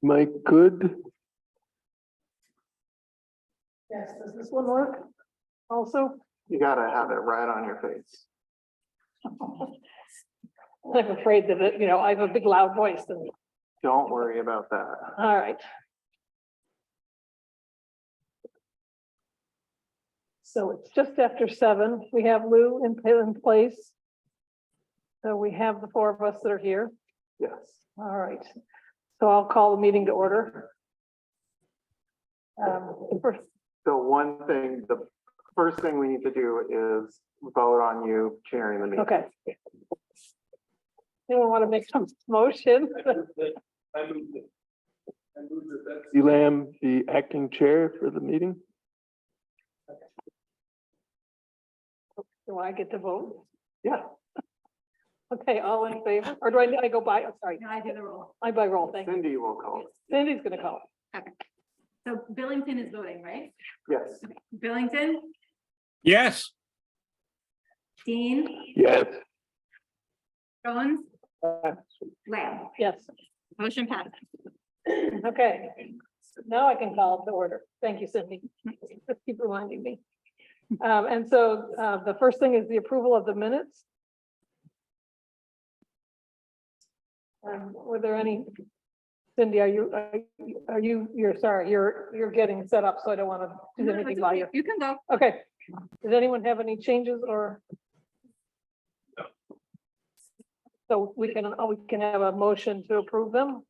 Mike, good. Yes, does this one work? Also, You gotta have it right on your face. I'm afraid that, I have a big loud voice and, Don't worry about that. all right. So it's just after 7. We have Lou in place. So we have the 4 of us that are here. Yes. All right. So I'll call the meeting to order. First, So one thing, the first thing we need to do is vote on you chairing the meeting. okay. Anyone want to make some motion? Elam, the acting chair for the meeting. Do I get to vote? Yeah. Okay, all in favor? Or do I go by? Oh, sorry. No, I do the roll. I by roll, thank you. Cindy will call. Cindy's gonna call. Okay. So Billington is voting, right? Yes. Okay. Billington, Yes. Dean, Yes. Jones, Lamb. Yes, Motion passed. okay. Now I can call it to order. Thank you, Cindy. Just keep reminding me. And so the first thing is the approval of the minutes. Were there any, Cindy, you're sorry, you're getting set up, so I don't want to do No, anything it's while okay. you're, You can go. okay. Does anyone have any changes or? So we can have a motion to approve them?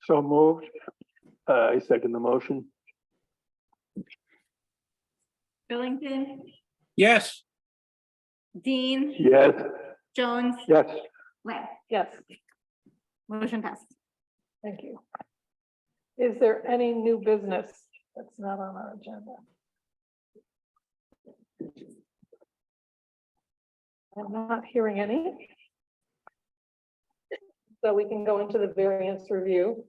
So moved. I second the motion. Billington, Yes. Dean, Yes. Jones, Yes. Lamb. Yes, Motion passed. thank you. Is there any new business that's not on our agenda? I'm not hearing any. So we can go into the variance review.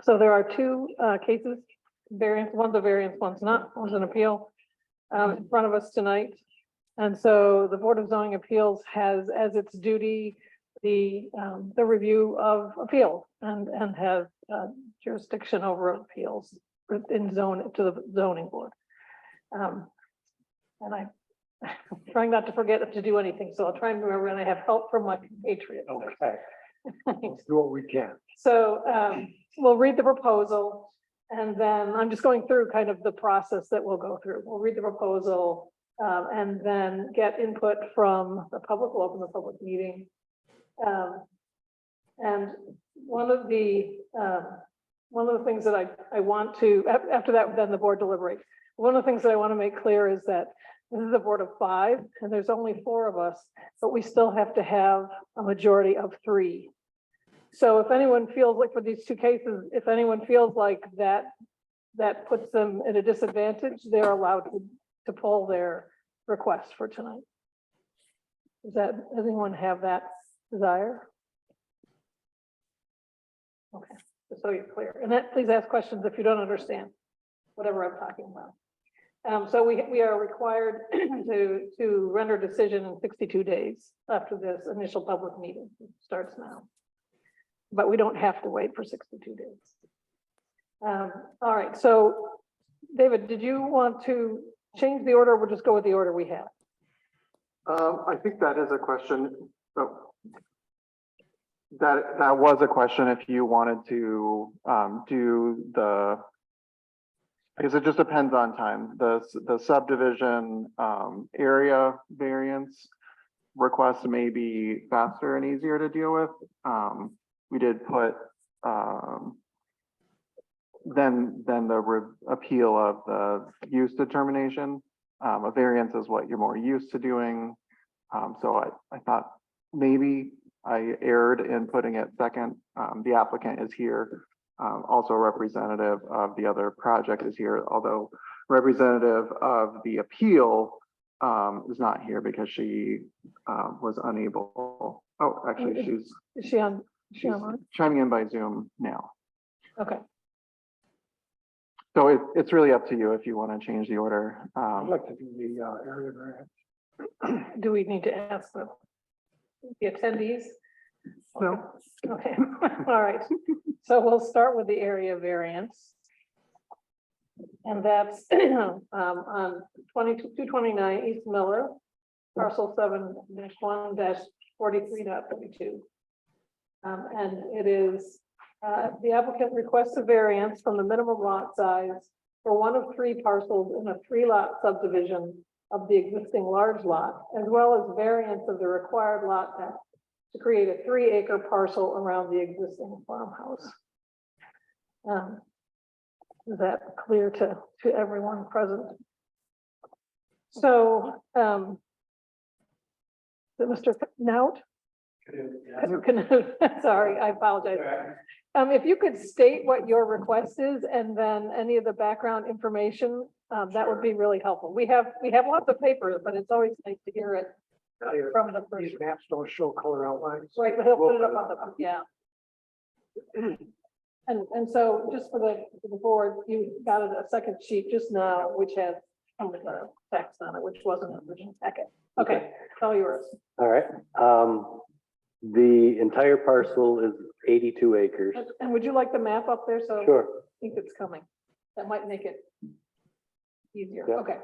So there are 2 cases, variance, one's a variance, one's not, one's an appeal in front of us tonight. And so the Board of Zoning Appeals has as its duty the review of appeal and has jurisdiction over appeals in to the zoning board. And I'm trying not to forget to do anything, so I'll try and remember, and I have help from my compatriots. Okay. Let's do what we can. So we'll read the proposal, and then I'm just going through kind of the process that we'll go through. We'll read the proposal and then get input from the public. We'll open the public meeting. And one of the things that I want to, after that, then the board deliberate. One of the things that I want to make clear is that this is a board of 5, and there's only 4 of us, but we still have to have a majority of 3. So if anyone feels like for these 2 cases, if anyone feels like that puts them at a disadvantage, they're allowed to pull their request for tonight. Does anyone have that desire? Okay, just so you're clear. And that, please ask questions if you don't understand whatever I'm talking about. So we are required to render decision in 62 days after this initial public meeting. It starts now. But we don't have to wait for 62 days. All right, so David, did you want to change the order, or we'll just go with the order we have? I think that is a question. Oh. That was a question if you wanted to do the, I guess it just depends on time. The subdivision area variance request may be faster and easier to deal with. We did put then the appeal of the use determination. A variance is what you're more used to doing. So I thought maybe I erred in putting it second. The applicant is here. Also representative of the other project is here, although representative of the appeal is not here because she was unable. Oh, actually, Is she on she's online? chiming in by Zoom now. Okay, So it's really up to you if you want to change the order. I'd like to do the area variance. do we need to ask the attendees? No. Okay, all right. So we'll start with the area variance. And that's on 229 East Miller, parcel 7-1-43.32. And it is, the applicant requests a variance from the minimum lot size for one of three parcels in a 3-lot subdivision of the existing large lot, as well as variance of the required lot depth to create a 3-acre parcel around the existing farmhouse. Is that clear to everyone present? So, Mr. Nout? Sorry, I apologize. If you could state what your request is and then any of the background information, that would be really helpful. We have lots of papers, but it's always nice to hear it from the person. These maps don't show color outlines. Right, but he'll put it up on the, yeah. And so just for the board, you got a second sheet just now, which has some of the text on it, which wasn't in the original packet. Okay, it's all yours. All right, the entire parcel is 82 acres. And would you like the map up there? So Sure, I think it's coming. That might make it easier. Yeah. Okay,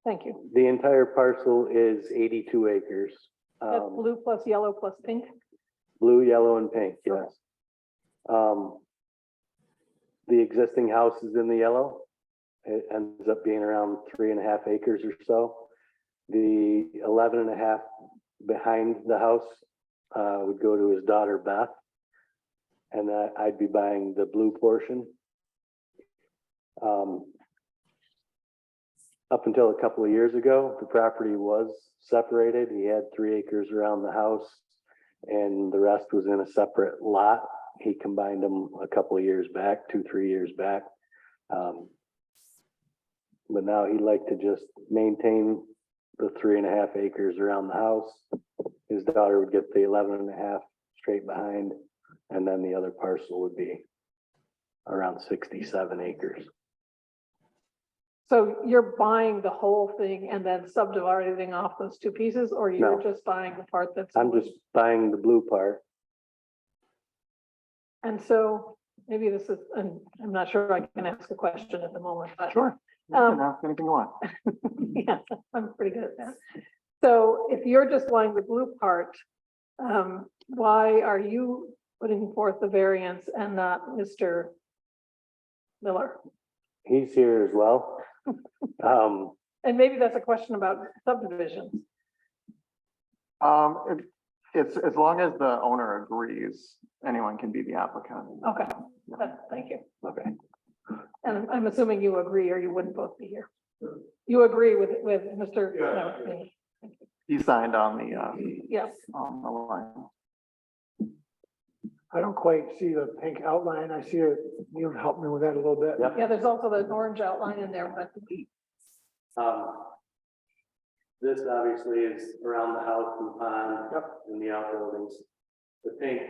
thank you. the entire parcel is 82 acres. That's blue plus yellow plus pink. Blue, yellow, and pink, Okay. yes. The existing house is in the yellow. It ends up being around 3.5 acres or so. The 11.5 behind the house would go to his daughter Beth. And I'd be buying the blue portion. Up until a couple of years ago, the property was separated. He had 3 acres around the house and the rest was in a separate lot. He combined them a couple of years back, 2-3 years back. But now he'd like to just maintain the 3.5 acres around the house. His daughter would get the 11.5 straight behind, and then the other parcel would be around 67 acres. So you're buying the whole thing and then subdividing off those two pieces, or you're No. just buying the part that's? I'm just buying the blue part. And so maybe this is, and I'm not sure I can ask a question at the moment, but. Sure. You can ask anything you want. Yeah, I'm pretty good at that. So if you're just buying the blue part, why are you putting forth the variance and not Mr. Miller? He's here as well. And maybe that's a question about subdivisions. It's as long as the owner agrees, anyone can be the applicant. Okay, thank you. Okay. And I'm assuming you agree or you wouldn't both be here. You agree with Mr. No, me. He signed on the Yes, line. I don't quite see the pink outline. I see it. You'll help me with that a little bit. Yep. yeah, there's also the orange outline in there, but This obviously is around the house and pond and the outbuildings. The pink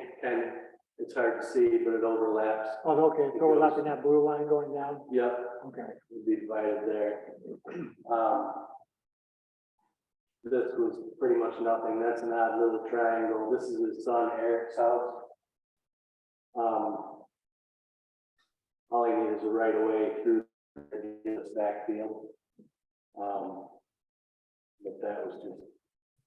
it's hard to see, but it overlaps. Oh, okay, it's overlapping that blue line going down. Yep, Okay. would be divided there. This was pretty much nothing. That's an odd little triangle. This is his son Eric's house. All he needs is a right of way through this backfield. But that was just.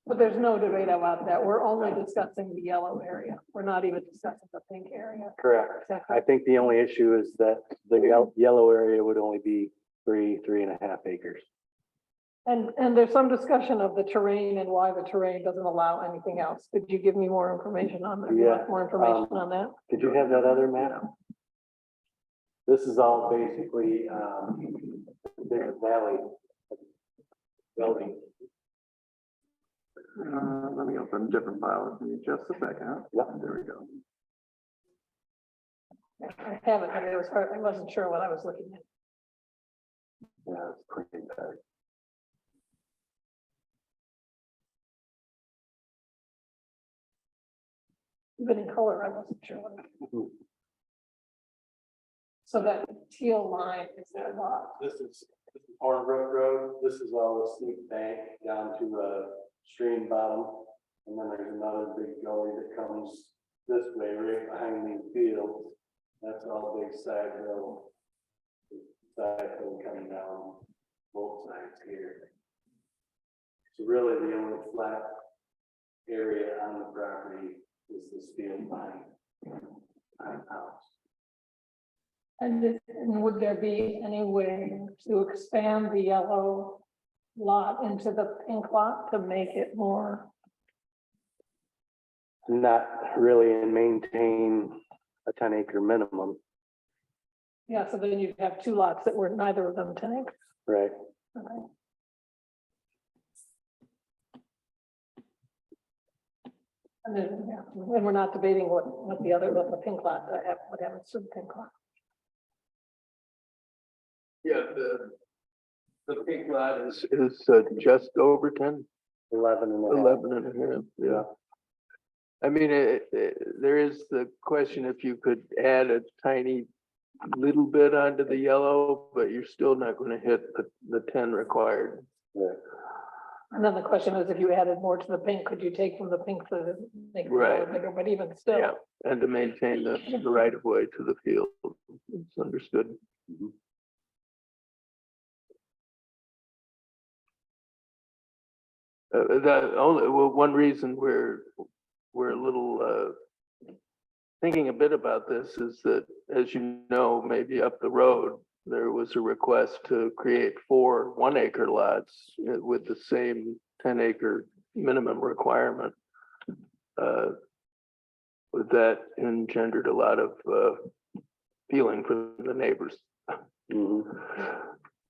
But there's no debate about that. We're only discussing the yellow area. We're not even discussing the pink area. Correct. Exactly. I think the only issue is that the yellow area would only be 3.5 acres. And there's some discussion of the terrain and why the terrain doesn't allow anything else. Could you give me more information on that? Yeah, More information on that? Did you have that other map? This is all basically, there's a valley building. Let me open a different file. Give me just a second. Yep. There we go. I have it, but it was hard. I wasn't sure what I was looking at. Yeah, it's pretty bad. Even in color, I wasn't sure. So that teal line is their lot. This is Hornbrook Road. This is all a steep bank down to a stream bottom. And then there's another big gully that comes this way, right behind these fields. That's all big side hill. Side hill coming down both sides here. So really the only flat area on the property is this field behind the house. And would there be any way to expand the yellow lot into the pink lot to make it more? Not really, and maintain a 10-acre minimum, Yeah, so then you'd have two lots that were neither of them 10 acres. right? Okay. And then, yeah, and we're not debating what the pink lot, what happens to the pink lot. Yeah, the pink lot is just over 10, 11 and a half. 11 and a half, yeah. I mean, there is the question if you could add a tiny little bit onto the yellow, but you're still not going to hit the 10 required. Yeah. And then the question is, if you added more to the pink, could you take from the pink to make it Right. more bigger, but even still. Yeah, and to maintain the right of way to the field. It's understood. That only, well, one reason we're a little thinking a bit about this is that, as you know, maybe up the road, there was a request to create 4 1-acre lots with the same 10-acre minimum requirement. That engendered a lot of feeling from the neighbors.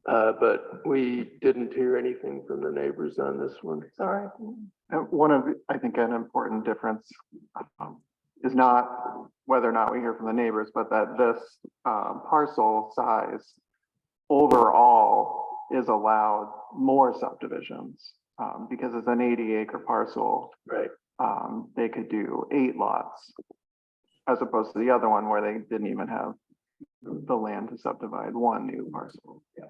But we didn't hear anything from the neighbors on this one. Sorry. And one of, I think, an important difference is not whether or not we hear from the neighbors, but that this parcel size overall is allowed more subdivisions because it's an 80-acre parcel. Right. They could do 8 lots as opposed to the other one where they didn't even have the land to subdivide one new parcel. Yeah.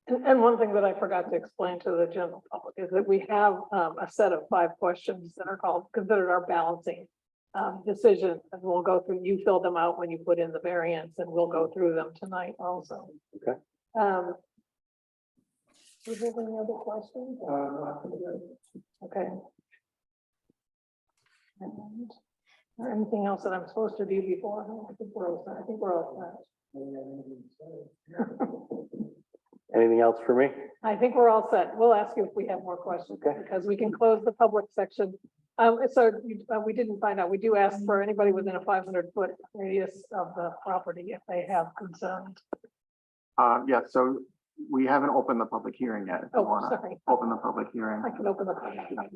And one thing that I forgot to explain to the general public is that we have a set of 5 questions that are considered our balancing decision, and we'll go through, you fill them out when you put in the variance, and we'll go through them tonight also. Okay. Do you have any other questions? Okay. And, or anything else that I'm supposed to do before? I think we're all set. I think we're all set. Anything else for me? I think we're all set. We'll ask you if we have more questions, Okay. because we can close the public section. We didn't find out, we do ask for anybody within a 500-foot radius of the property if they have concerns. Yeah, so we haven't opened the public hearing yet. If you Oh, wanna sorry. open the public hearing. I can open the public hearing.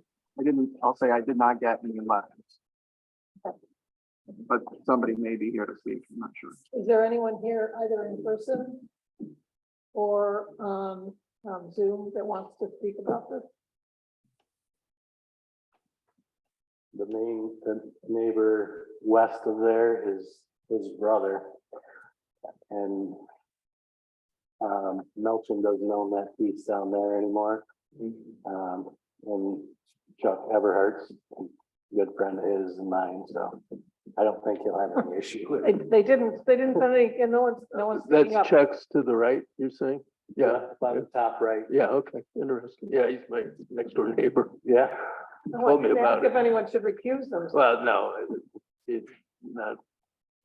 I'll say I did not get any letters. But somebody may be here to speak, I'm not sure. Is there anyone here either in person or Zoom that wants to speak about this? The neighbor west of there is his brother. And Melchin doesn't own that piece down there anymore. And Chuck Everhart's a good friend of his and mine, so I don't think he'll have any issue with it. They didn't send any, and no one's speaking up. That's checks to the right, you're saying? Yeah, By the top right. yeah, okay, interesting. Yeah, he's my next door neighbor. Yeah. No, told me I didn't about ask it. if anyone should recuse themselves. Well, no, it's not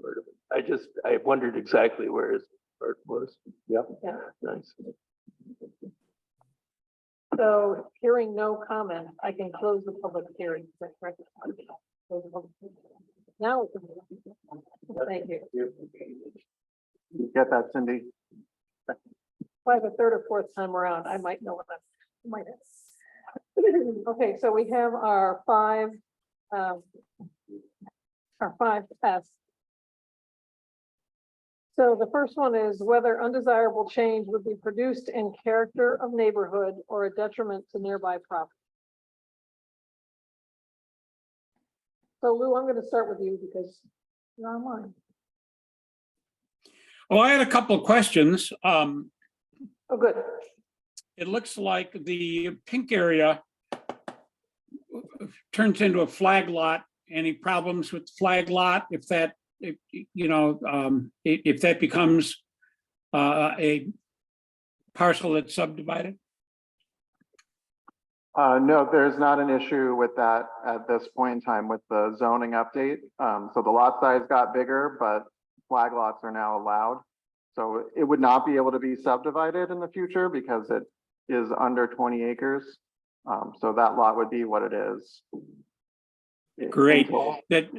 part of it. I wondered exactly where his part was. Yep. Yeah. Nice. So hearing no comment, I can close the public hearing. Is that correct? Close the public hearing. Now. we can- Thank you. You get that, Cindy? By the 3rd or 4th time around, I might know what that might have. Okay, so we have our 5 tests. So the first one is whether undesirable change would be produced in character of neighborhood or a detriment to nearby property. So Lou, I'm gonna start with you because you're online. Well, I had a couple of questions. Oh, good. It looks like the pink area turns into a flag lot. Any problems with flag lot if that, if that becomes a parcel that's subdivided? No, there's not an issue with that at this point in time with the zoning update. So the lot size got bigger, but flag lots are now allowed. So it would not be able to be subdivided in the future because it is under 20 acres. So that lot would be what it is. Great. Until- That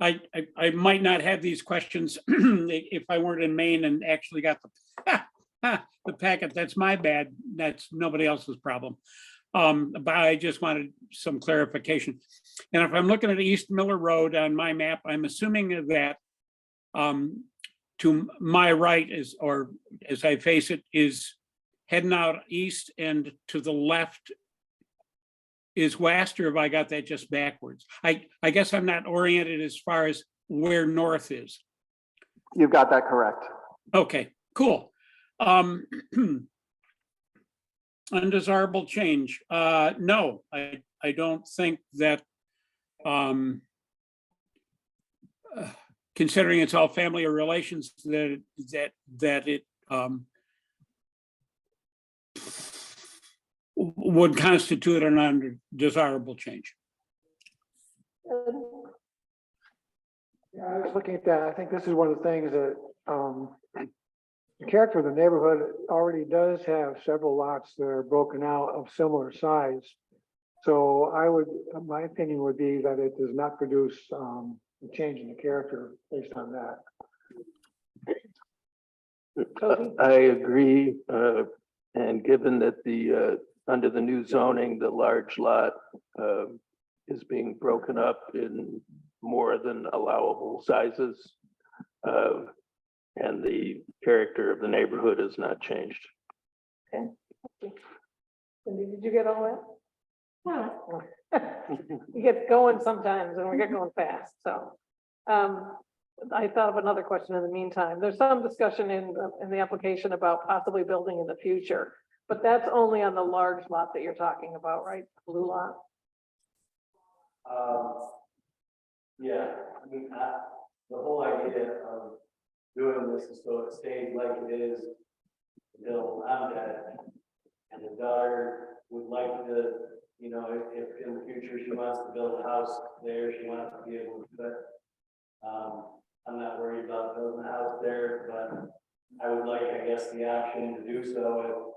I might not have these questions if I weren't in Maine and actually got the packet. That's my bad. That's nobody else's problem. But I just wanted some clarification. And if I'm looking at East Miller Road on my map, I'm assuming that to my right is, or as I face it, is heading out east, and to the left is west, or have I got that just backwards? I guess I'm not oriented as far as where north is. You've got that correct. Okay, cool. Undesirable change. No, I don't think that, considering it's all family or relations, that it would constitute an undesirable change. Yeah, I was looking at that. I think this is one of the things that, the character of the neighborhood already does have several lots that are broken out of similar size. So my opinion would be that it does not produce, a change in the character based on that. I agree, and given that the, under the new zoning, the large lot is being broken up in more than allowable sizes, and the character of the neighborhood has not changed. Okay. Cindy, did you get all that? No, You get going sometimes and we get going fast, so. I thought of another question in the meantime. There's some discussion in the application about possibly building in the future, but that's only on the large lot that you're talking about, right? Blue lot? Yeah, I mean, the whole idea of doing this is so it stays like it is until I'm dead. And the daughter would like to, you know, if in the future she wants to build a house there, she wants to be able to do it. I'm not worried about building a house there, but I would like, I guess, the option to do so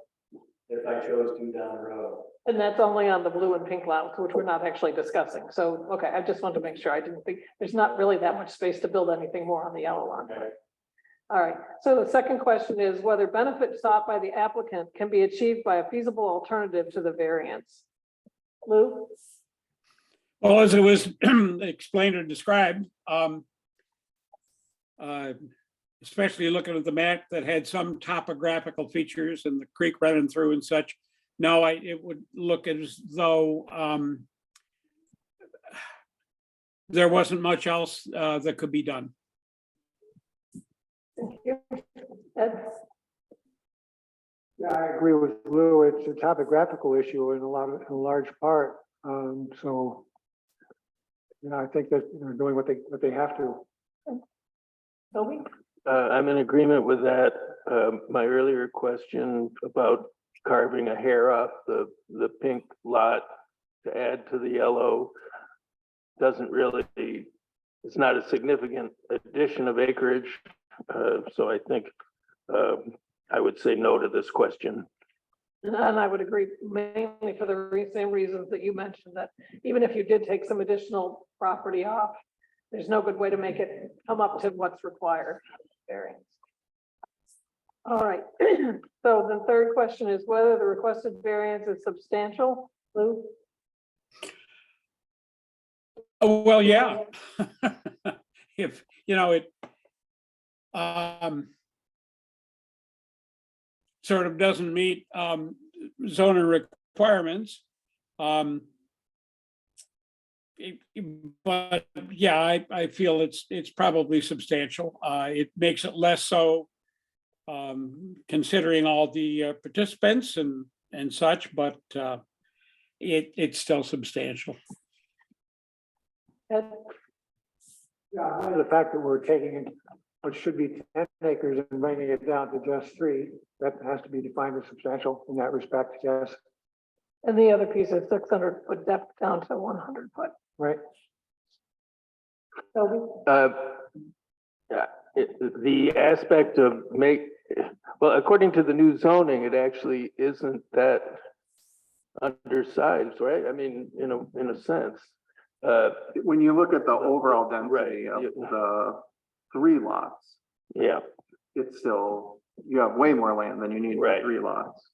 if I chose to down the road. And that's only on the blue and pink lots, which we're not actually discussing. So, okay, I just wanted to make sure. I didn't think, there's not really that much space to build anything more on the yellow lot. Okay. All right, so the second question is whether benefit sought by the applicant can be achieved by a feasible alternative to the variance. Lou? Well, as it was explained or described, especially looking at the map that had some topographical features and the creek running through and such. No, it would look as though there wasn't much else that could be done. Thank you. Ed? Yeah, I agree with Lou. It's a topographical issue in a large part. So, you know, I think that they're doing what they have to. Toby? I'm in agreement with that. My earlier question about carving a hair off the pink lot to add to the yellow doesn't really, it's not a significant addition of acreage. So I think I would say no to this question. And I would agree mainly for the same reasons that you mentioned, that even if you did take some additional property off, there's no good way to make it come up to what's required. Variance. All right, so the third question is whether the requested variance is substantial. Lou? Oh, well, yeah. If, you know, it sort of doesn't meet zoning requirements. But yeah, I feel it's probably substantial. It makes it less so, considering all the participants and such, but it's still substantial. Ed? Yeah, the fact that we're taking what should be 10 acres and bringing it down to just 3, that has to be defined as substantial in that respect, yes, And the other piece is 600-foot depth down to 100-foot. right? Toby? Yeah, the aspect of well, according to the new zoning, it actually isn't that undersized, right? I mean, in a sense. When you look at the overall density Right. of the 3 lots, Yeah, it's still, you have way more land than you need for Right. 3 lots.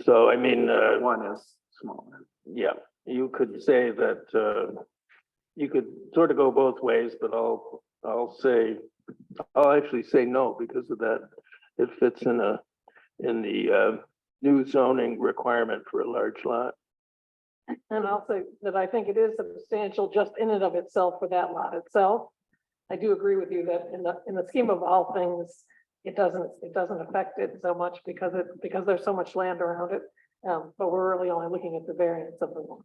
so I mean, 1 is smaller. yeah, you could say that, you could sort of go both ways, but I'll actually say no because of that. It fits in the new zoning requirement for a large lot. And I'll say that I think it is substantial just in and of itself for that lot itself. I do agree with you that in the scheme of all things, it doesn't affect it so much because there's so much land around it. But we're really only looking at the variance of the one.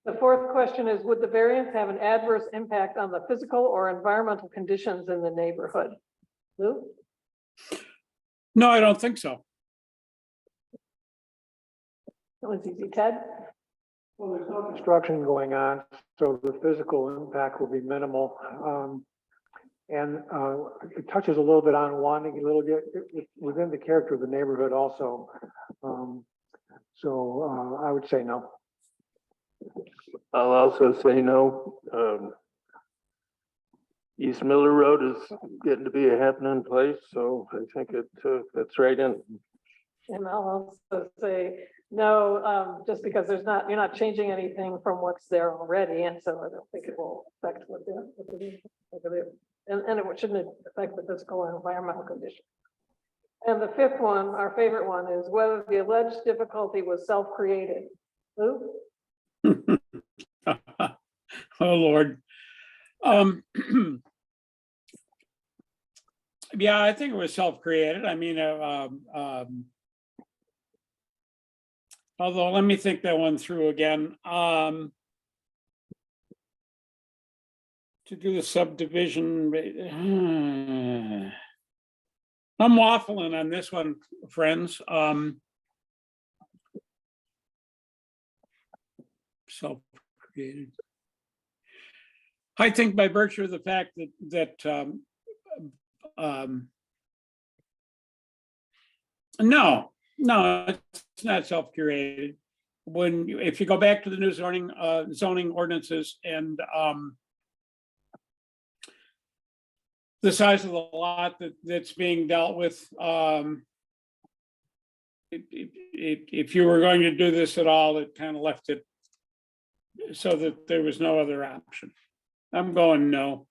The fourth question is, would the variance have an adverse impact on the physical or environmental conditions in the neighborhood? Lou? No, I don't think so. That was easy. Ted? Well, there's no construction going on, so the physical impact will be minimal. And it touches a little bit on one, a little bit within the character of the neighborhood also. So I would say no. I'll also say no. East Miller Road is getting to be a happening place, so I think that's right in. And I'll also say no, just because you're not changing anything from what's there already, and so I don't think it will affect what and it shouldn't affect the physical and environmental condition. And the fifth one, our favorite one, is whether the alleged difficulty was self-created. Lou? Oh, Lord. Yeah, I think it was self-created. I mean, although let me think that one through again. To do the subdivision. I'm waffling on this one, friends. Self-created. I think by virtue of the fact that no, it's not self-created. If you go back to the new zoning ordinances and the size of the lot that's being dealt with, if you were going to do this at all, it kind of left it so that there was no other option. I'm going no.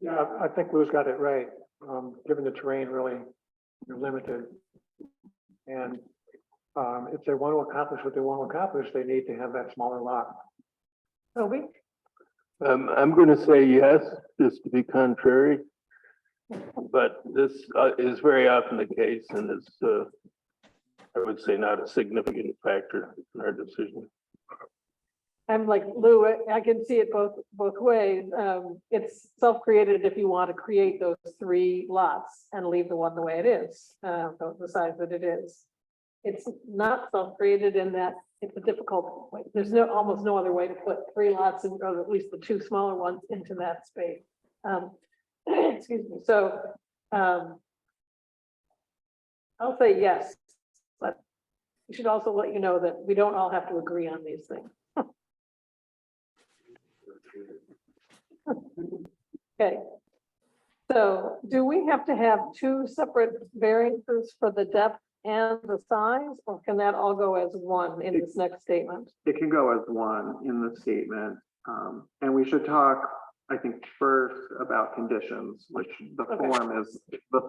Yeah, I think Lou's got it right. Given the terrain really limited. And if they want to accomplish what they want to accomplish, they need to have that smaller lot. Toby? I'm going to say yes, just to be contrary. But this is very often the case, and it's, I would say, not a significant factor in our decision. I'm like Lou, I can see it both ways. It's self-created if you want to create those 3 lots and leave the one the way it is, the size that it is. It's not self-created in that it's a difficult way. There's almost no other way to put 3 lots in, or at least the 2 smaller ones into that space. Excuse me. So I'll say yes, but we should also let you know that we don't all have to agree on these things. Okay, so do we have to have 2 separate variances for the depth and the size, or can that all go as one in this next statement? It can go as one in the statement. And we should talk, I think, first about conditions, which the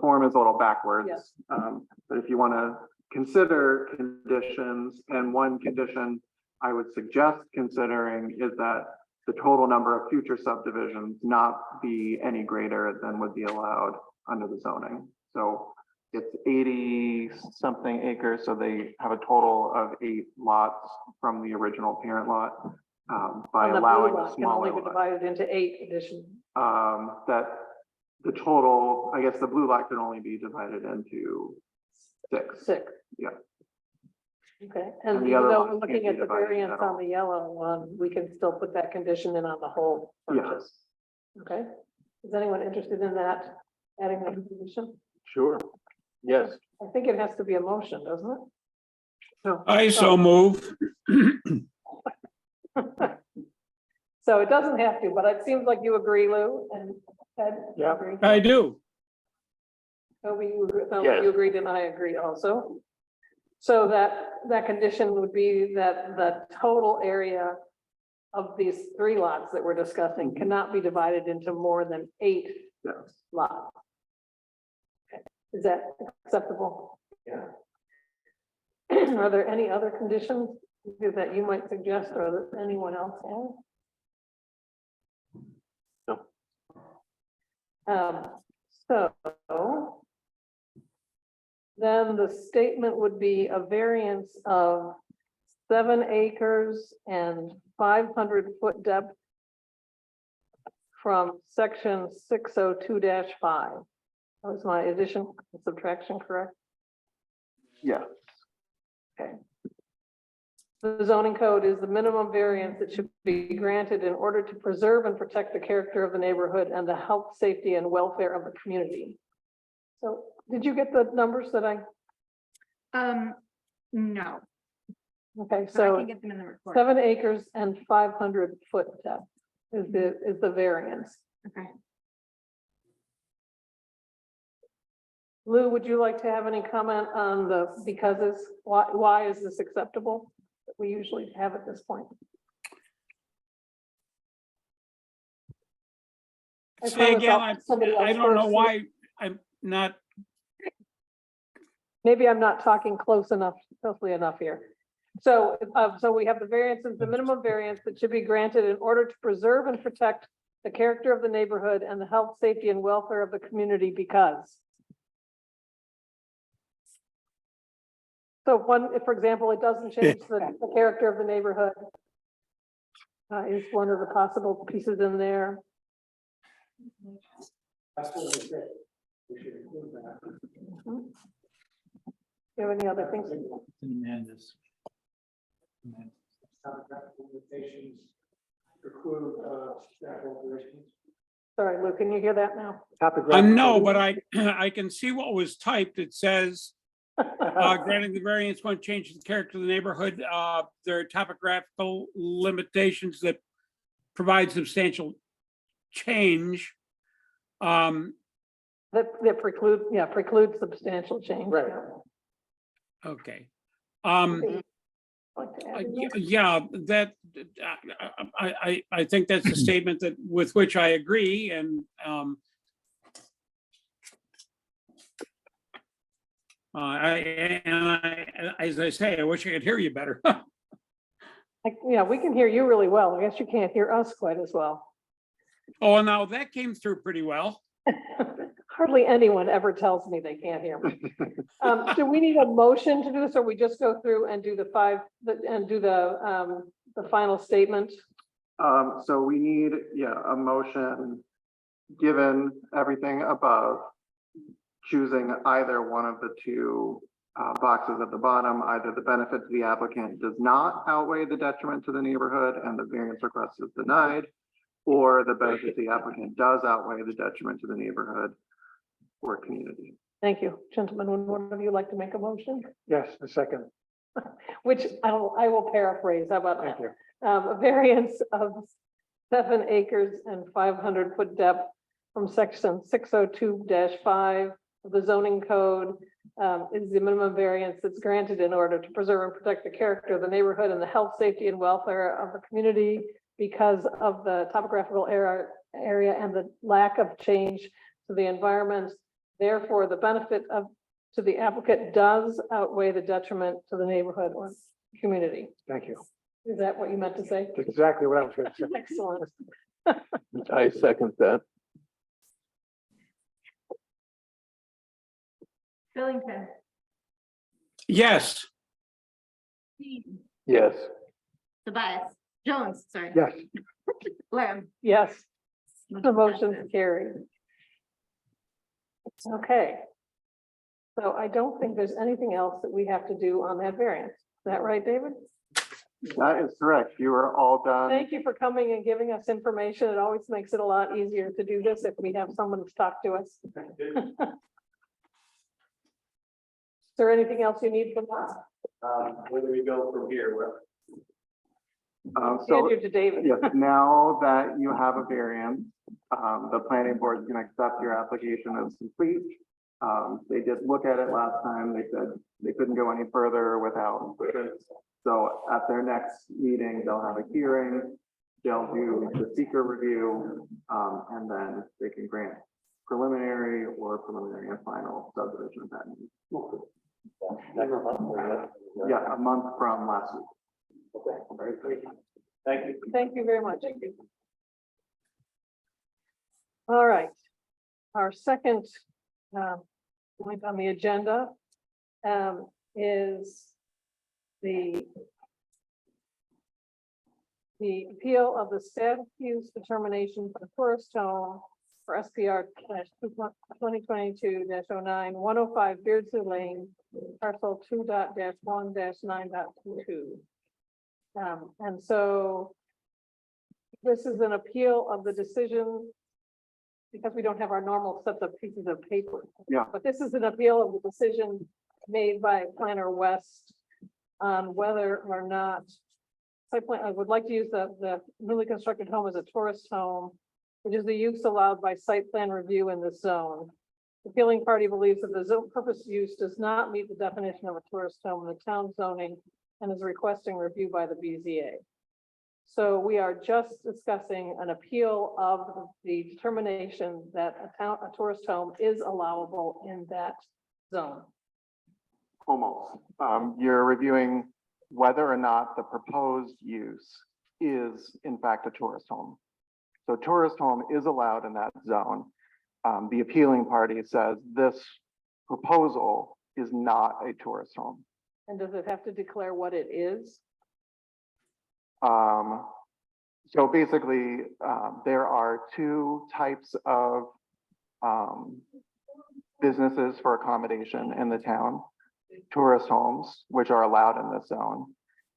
form is a little backwards. Yes. But if you want to consider conditions, and one condition I would suggest considering is that the total number of future subdivisions not be any greater than would be allowed under the zoning. So it's 80 something acres, so they have a total of 8 lots from the original parent lot. By On the blue allowing lot the can only smaller be lot, divided into 8 additions. that the total, I guess the blue lot can only be divided into 6. 6. Yeah. Okay, And and the even other though ones we're can't looking be at the divided variance at on all. the yellow one, we can still put that condition in on the whole Yeah. purchase. Okay, is anyone interested in that, adding that condition? Sure. Yes. I think it has to be a motion, doesn't it? No. I so move. So it doesn't have to, but it seems like you agree, Lou, and Ted? you Yeah. agree? I do. Toby, you agree, sounds like Yes. you agreed, and I agree also. So that condition would be that the total area of these 3 lots that we're discussing cannot be divided into more than 8 Yes. lots. Okay. Is that acceptable? Yeah. Are there any other conditions that you might suggest or that anyone else has? So then the statement would be a variance of 7 acres and 500-foot depth from section 602-5. That was my addition and subtraction, correct? Yeah. The zoning code is the minimum variance that should be granted in order to preserve and protect the character of the neighborhood and the health, safety, and welfare of the community. So did you get the numbers that I, No, okay, but I so can get them in the report. 7 acres and 500-foot depth is the variance. Okay. Lou, would you like to have any comment on the, why is this acceptable? We usually have at this point. I Say promise again, I'll- somebody I else don't know first. why I'm not, Maybe I'm not talking closely enough here. So, so we have the variances, the minimum variance that should be granted in order to preserve and protect the character of the neighborhood and the health, safety, and welfare of the community because. So one, if, for example, it doesn't change the character of the neighborhood. Is one of the possible pieces in there. That's what we said. We should include that. Do you have any other things? Limitations preclude, staff operations. Sorry, Lou, can you hear that now? no, but I can see what was typed. It says, granting the variance won't change the character of the neighborhood. There are topographical limitations that provide substantial change. That preclude substantial change. Right. Okay. Like to add to that? Yeah, that, I think that's a statement that, with which I agree, and, as I say, I wish I could hear you better. Yeah, we can hear you really well. I guess you can't hear us quite as well. Oh, now that came through pretty well. Hardly anyone ever tells me they can't hear me. Do we need a motion to do this, or we just go through and do the final statement? So we need, a motion, given everything above, choosing either one of the 2 boxes at the bottom, either the benefit to the applicant does not outweigh the detriment to the neighborhood and the variance request is denied, or the benefit to the applicant does outweigh the detriment to the neighborhood or community. Thank you, gentlemen. Would one of you like to make a motion? Yes, a second. Which I will paraphrase. How about Thank that? you. A variance of 7 acres and 500-foot depth from section 602-5 of the zoning code is the minimum variance that's granted in order to preserve and protect the character of the neighborhood and the health, safety, and welfare of the community because of the topographical area and the lack of change to the environment. Therefore, the benefit to the applicant does outweigh the detriment to the neighborhood or community. Thank you. Is that what you meant to say? That's exactly what I was gonna say. Excellent. I second that. Billington, Yes, Dean, Yes, Tobias, Jones, sorry. Yes, Lamb. Yes, the motion passes. is carried. Okay. So I don't think there's anything else that we have to do on that variance. Is that right, David? That is correct. You are all done. Thank you for coming and giving us information. It always makes it a lot easier to do this if we have someone to talk to us. Is there anything else you need from us? Where do we go from here? So, Hand you to David. yes, now that you have a variance, the planning board can accept your application as complete. They did look at it last time. They said they couldn't go any further without this. So at their next meeting, they'll have a hearing, they'll do the seeker review, and then they can grant preliminary and final subdivision of that. Yeah, a month from last week. Thank you. Thank you very much. All right. Our second point on the agenda is the appeal of the status use determination for the tourist home for SPR 2022-09, 105 Beardsley Lane, parcel 2.1-9.22. And so this is an appeal of the decision because we don't have our normal sets of pieces of paper. Yeah. But this is an appeal of the decision made by Planner West on whether or not site plan, I would like to use the newly constructed home as a tourist home, which is the use allowed by site plan review in the zone. The appealing party believes that the zone purpose use does not meet the definition of a tourist home in the town zoning and is requesting review by the BZA. So we are just discussing an appeal of the determination that a tourist home is allowable in that zone. Almost. You're reviewing whether or not the proposed use is in fact a tourist home. So tourist home is allowed in that zone. The appealing party says this proposal is not a tourist home. And does it have to declare what it is? So basically, there are two types of businesses for accommodation in the town. Tourist homes, which are allowed in this zone.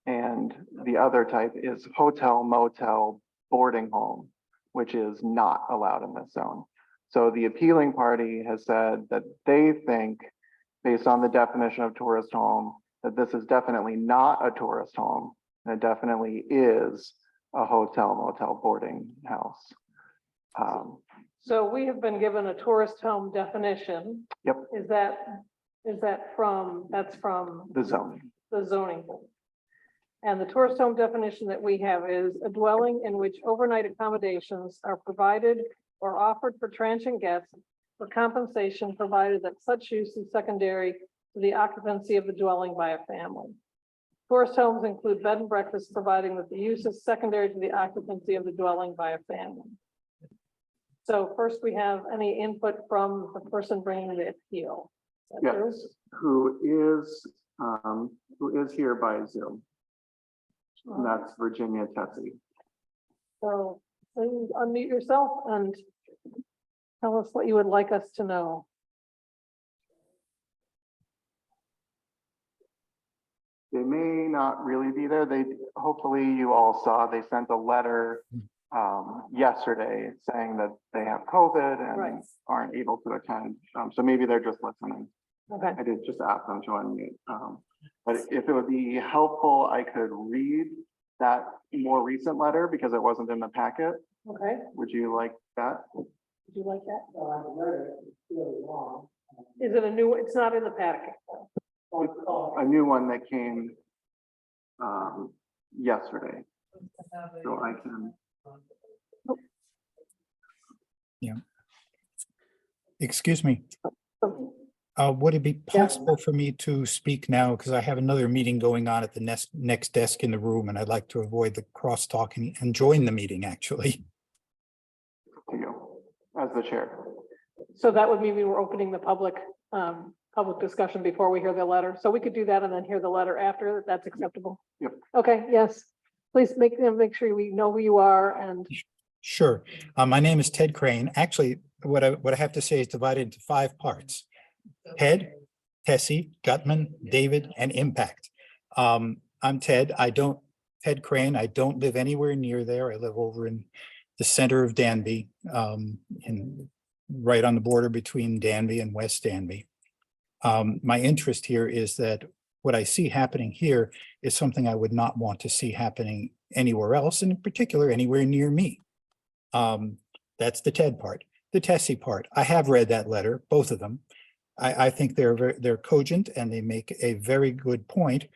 And the other type is hotel, motel, boarding home, which is not allowed in this zone. So the appealing party has said that they think, based on the definition of tourist home, that this is definitely not a tourist home. And it definitely is a hotel, motel, boarding house. So we have been given a tourist home definition. Yep. That's from The zoning. the zoning board. And the tourist home definition that we have is a dwelling in which overnight accommodations are provided or offered for transient guests for compensation, provided that such use is secondary to the occupancy of the dwelling by a family. Tourist homes include bed and breakfast, providing that the use is secondary to the occupancy of the dwelling by a family. So first, we have any input from the person bringing the appeal. Is that true? Yes, who is here by Zoom. And that's Virginia Tessie. So please unmute yourself and tell us what you would like us to know. They may not really be there. Hopefully you all saw, they sent a letter yesterday saying that they have COVID Right. and aren't able to attend. So maybe they're just listening. Okay, I did just ask them to unmute. But if it would be helpful, I could read that more recent letter because it wasn't in the packet. okay. Would you like that? Would you like that? Is it a new, it's not in the packet. A new one that came yesterday. So I can. Excuse me. Would it be possible for me to speak now? Because I have another meeting going on at the next desk in the room, and I'd like to avoid the crosstalk and join the meeting, actually. To you, as the chair. So that would mean we were opening the public discussion before we hear the letter. So we could do that and then hear the letter after, if that's acceptable. Yep. Okay, yes. Please make sure we know who you are and Sure. My name is Ted Crane. Actually, what I have to say is divided into 5 parts. Ted, Tessie, Gutman, David, and Impact. I'm Ted. Ted Crane. I don't live anywhere near there. I live over in the center of Danby, right on the border between Danby and West Danby. My interest here is that what I see happening here is something I would not want to see happening anywhere else, and in particular, anywhere near me. That's the Ted part. The Tessie part, I have read that letter, both of them. I think they're cogent and they make a very good point,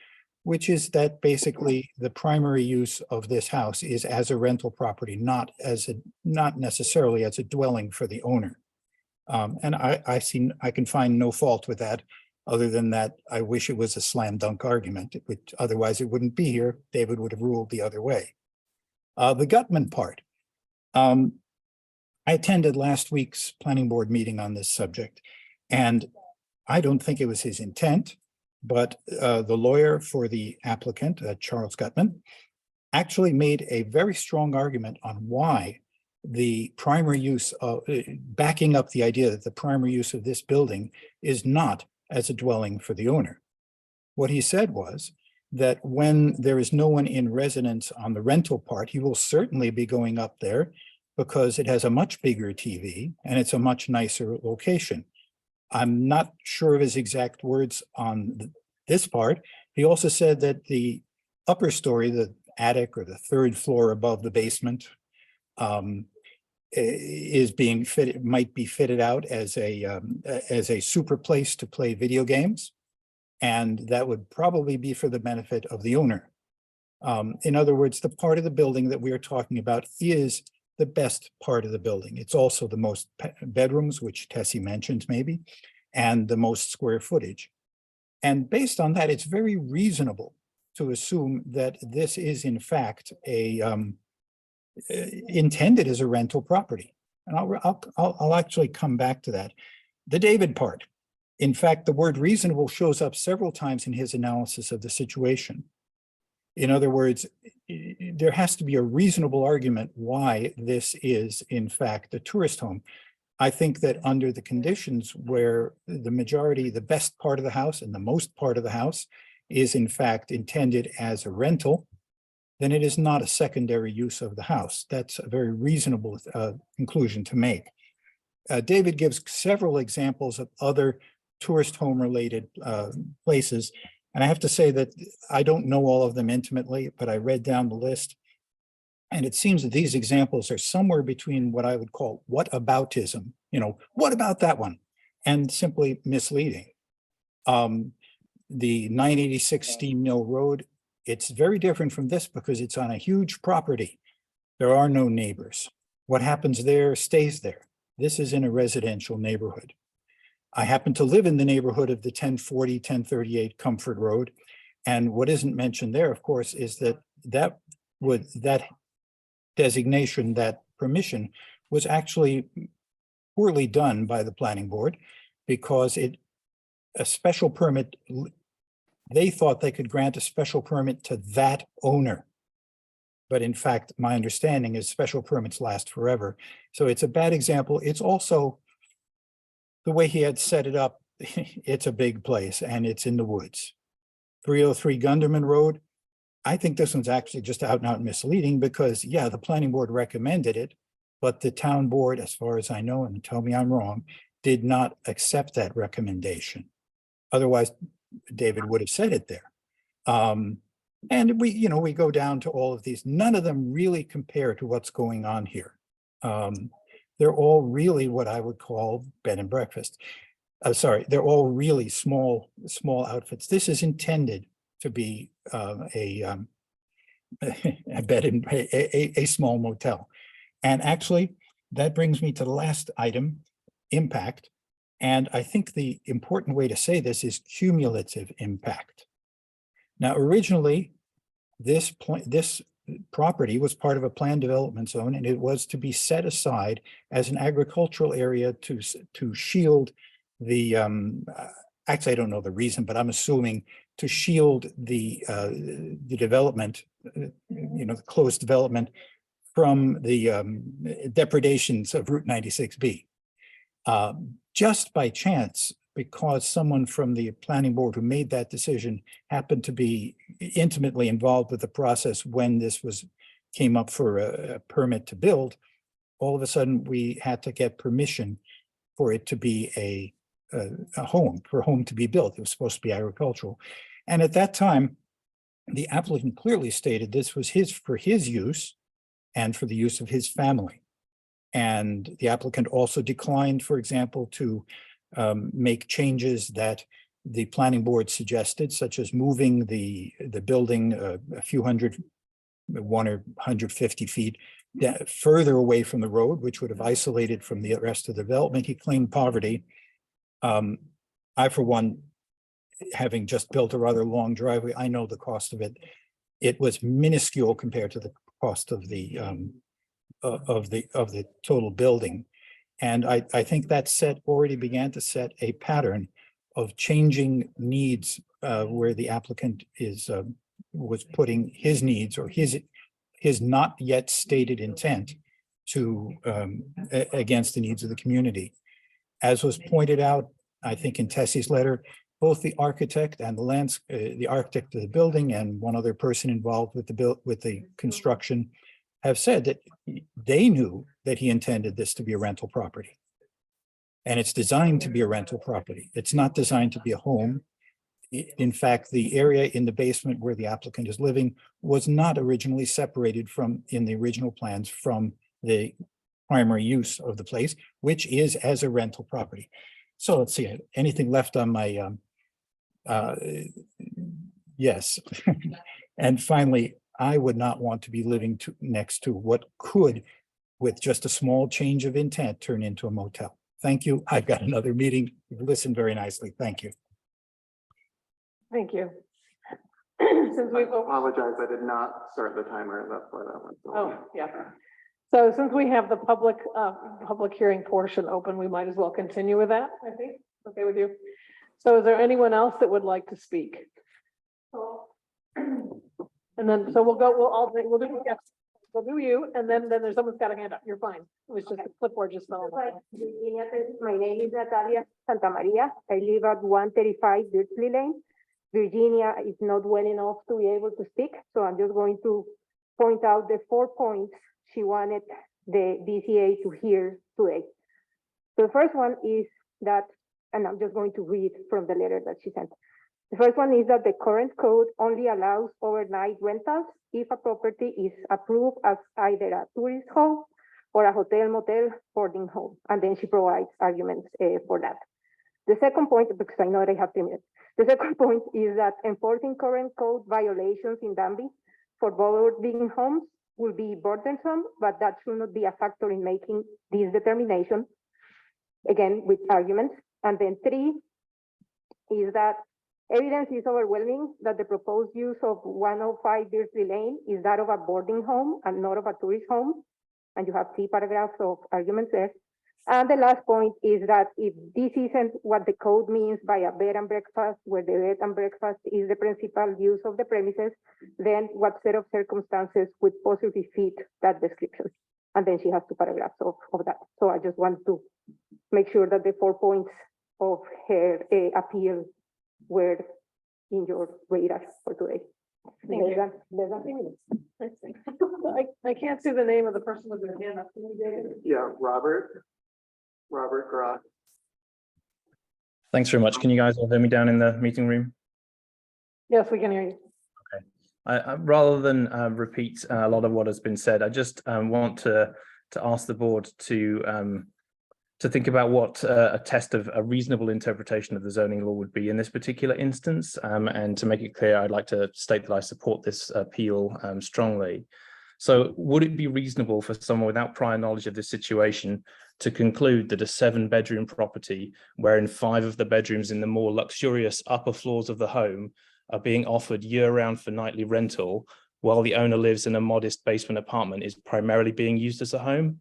which is that basically the primary use of this house is as a rental property, not necessarily as a dwelling for the owner. And I can find no fault with that, other than that I wish it was a slam dunk argument, which otherwise it wouldn't be here. David would have ruled the other way. The Gutman part. I attended last week's planning board meeting on this subject, and I don't think it was his intent, but the lawyer for the applicant, Charles Gutman, actually made a very strong argument on why the primary use of, backing up the idea that the primary use of this building is not as a dwelling for the owner. What he said was that when there is no one in residence on the rental part, he will certainly be going up there because it has a much bigger TV and it's a much nicer location. I'm not sure of his exact words on this part. He also said that the upper story, the attic or the 3rd floor above the basement, is being fitted, might be fitted out as a super place to play video games. And that would probably be for the benefit of the owner. In other words, the part of the building that we are talking about is the best part of the building. It's also the most bedrooms, which Tessie mentioned maybe, and the most square footage. And based on that, it's very reasonable to assume that this is in fact intended as a rental property. And I'll actually come back to that. The David part. In fact, the word reasonable shows up several times in his analysis of the situation. In other words, there has to be a reasonable argument why this is in fact a tourist home. I think that under the conditions where the majority, the best part of the house and the most part of the house is in fact intended as a rental, then it is not a secondary use of the house. That's a very reasonable conclusion to make. David gives several examples of other tourist home related places. And I have to say that I don't know all of them intimately, but I read down the list. And it seems that these examples are somewhere between what I would call whataboutism, what about that one? And simply misleading. The 986 Steam Mill Road, it's very different from this because it's on a huge property. There are no neighbors. What happens there stays there. This is in a residential neighborhood. I happen to live in the neighborhood of the 1040, 1038 Comfort Road. And what isn't mentioned there, of course, is that that designation, that permission was actually poorly done by the planning board because a special permit, they thought they could grant a special permit to that owner. But in fact, my understanding is special permits last forever. So it's a bad example. It's also the way he had set it up. It's a big place and it's in the woods. 303 Gunderman Road. I think this one's actually just out and out misleading because yeah, the planning board recommended it, but the town board, as far as I know, and tell me I'm wrong, did not accept that recommendation. Otherwise, David would have said it there. And we go down to all of these. None of them really compare to what's going on here. They're all really what I would call bed and breakfast. They're all really small outfits. This is intended to be a bed and a small motel. And actually, that brings me to the last item, impact. And I think the important way to say this is cumulative impact. Now, originally, this property was part of a planned development zone, and it was to be set aside as an agricultural area to shield the, actually, I don't know the reason, but I'm assuming to shield the development, the closed development from the depredations of Route 96B. Just by chance, because someone from the planning board who made that decision happened to be intimately involved with the process when this came up for a permit to build, all of a sudden we had to get permission for it to be a home to be built. It was supposed to be agricultural. And at that time, the applicant clearly stated this was for his use and for the use of his family. And the applicant also declined, for example, to make changes that the planning board suggested, such as moving the building a few hundred, 1 or 150 feet further away from the road, which would have isolated from the rest of the development. He claimed poverty. I, for one, having just built a rather long driveway, I know the cost of it. It was minuscule compared to the cost of the total building. And I think that already began to set a pattern of changing needs where the applicant was putting his needs or his not yet stated intent to against the needs of the community. As was pointed out, I think in Tessie's letter, both the architect and the architect of the building and one other person involved with the construction have said that they knew that he intended this to be a rental property. And it's designed to be a rental property. It's not designed to be a home. In fact, the area in the basement where the applicant is living was not originally separated in the original plans from the primary use of the place, which is as a rental property. So let's see, anything left on my, yes. And finally, I would not want to be living next to what could, with just a small change of intent, turn into a motel. Thank you. I've got another meeting. You've listened very nicely. Thank you. Thank you. Since I we've, apologize, I did not start the timer, that's why that went. oh, yeah. So since we have the public hearing portion open, we might as well continue with that, I think. Okay with you? So is there anyone else that would like to speak? And then, so we'll do you, and then there's someone's got a hand up. You're fine. It was just the clipboard just fell. My name is Natalia Santamaria. I live at 135 Beardsley Lane. Virginia is not well enough to be able to speak, so I'm just going to point out the 4 points she wanted the BZA to hear today. The first one is that, and I'm just going to read from the letter that she sent. The first one is that the current code only allows overnight rentals if a property is approved as either a tourist home or a hotel, motel, boarding home. And then she provides arguments for that. The second point, because I know that I have 2 minutes. The second point is that enforcing current code violations in Danby for boarding homes will be burdensome, but that should not be a factor in making this determination, again, with arguments. And then 3 is that evidence is overwhelming that the proposed use of 105 Beardsley Lane is that of a boarding home and not of a tourist home. And you have 3 paragraphs of arguments there. And the last point is that if this isn't what the code means by a bed and breakfast, where the bed and breakfast is the principal use of the premises, then what set of circumstances would possibly fit that description? And then she has 2 paragraphs of that. So I just want to make sure that the 4 points of her appeal were in your radar for today. Thank you. Less than 3 minutes. I can't see the name of the person with their hand up. Can you get it? Yeah, Robert Gross. Thanks very much. Can you guys all hear me down in the meeting room? Yes, we can hear you. Rather than repeat a lot of what has been said, I just want to ask the board to think about what a test of a reasonable interpretation of the zoning law would be in this particular instance. And to make it clear, I'd like to state that I support this appeal strongly. So would it be reasonable for someone without prior knowledge of this situation to conclude that a 7-bedroom property, wherein 5 of the bedrooms in the more luxurious upper floors of the home are being offered year-round for nightly rental, while the owner lives in a modest basement apartment, is primarily being used as a home?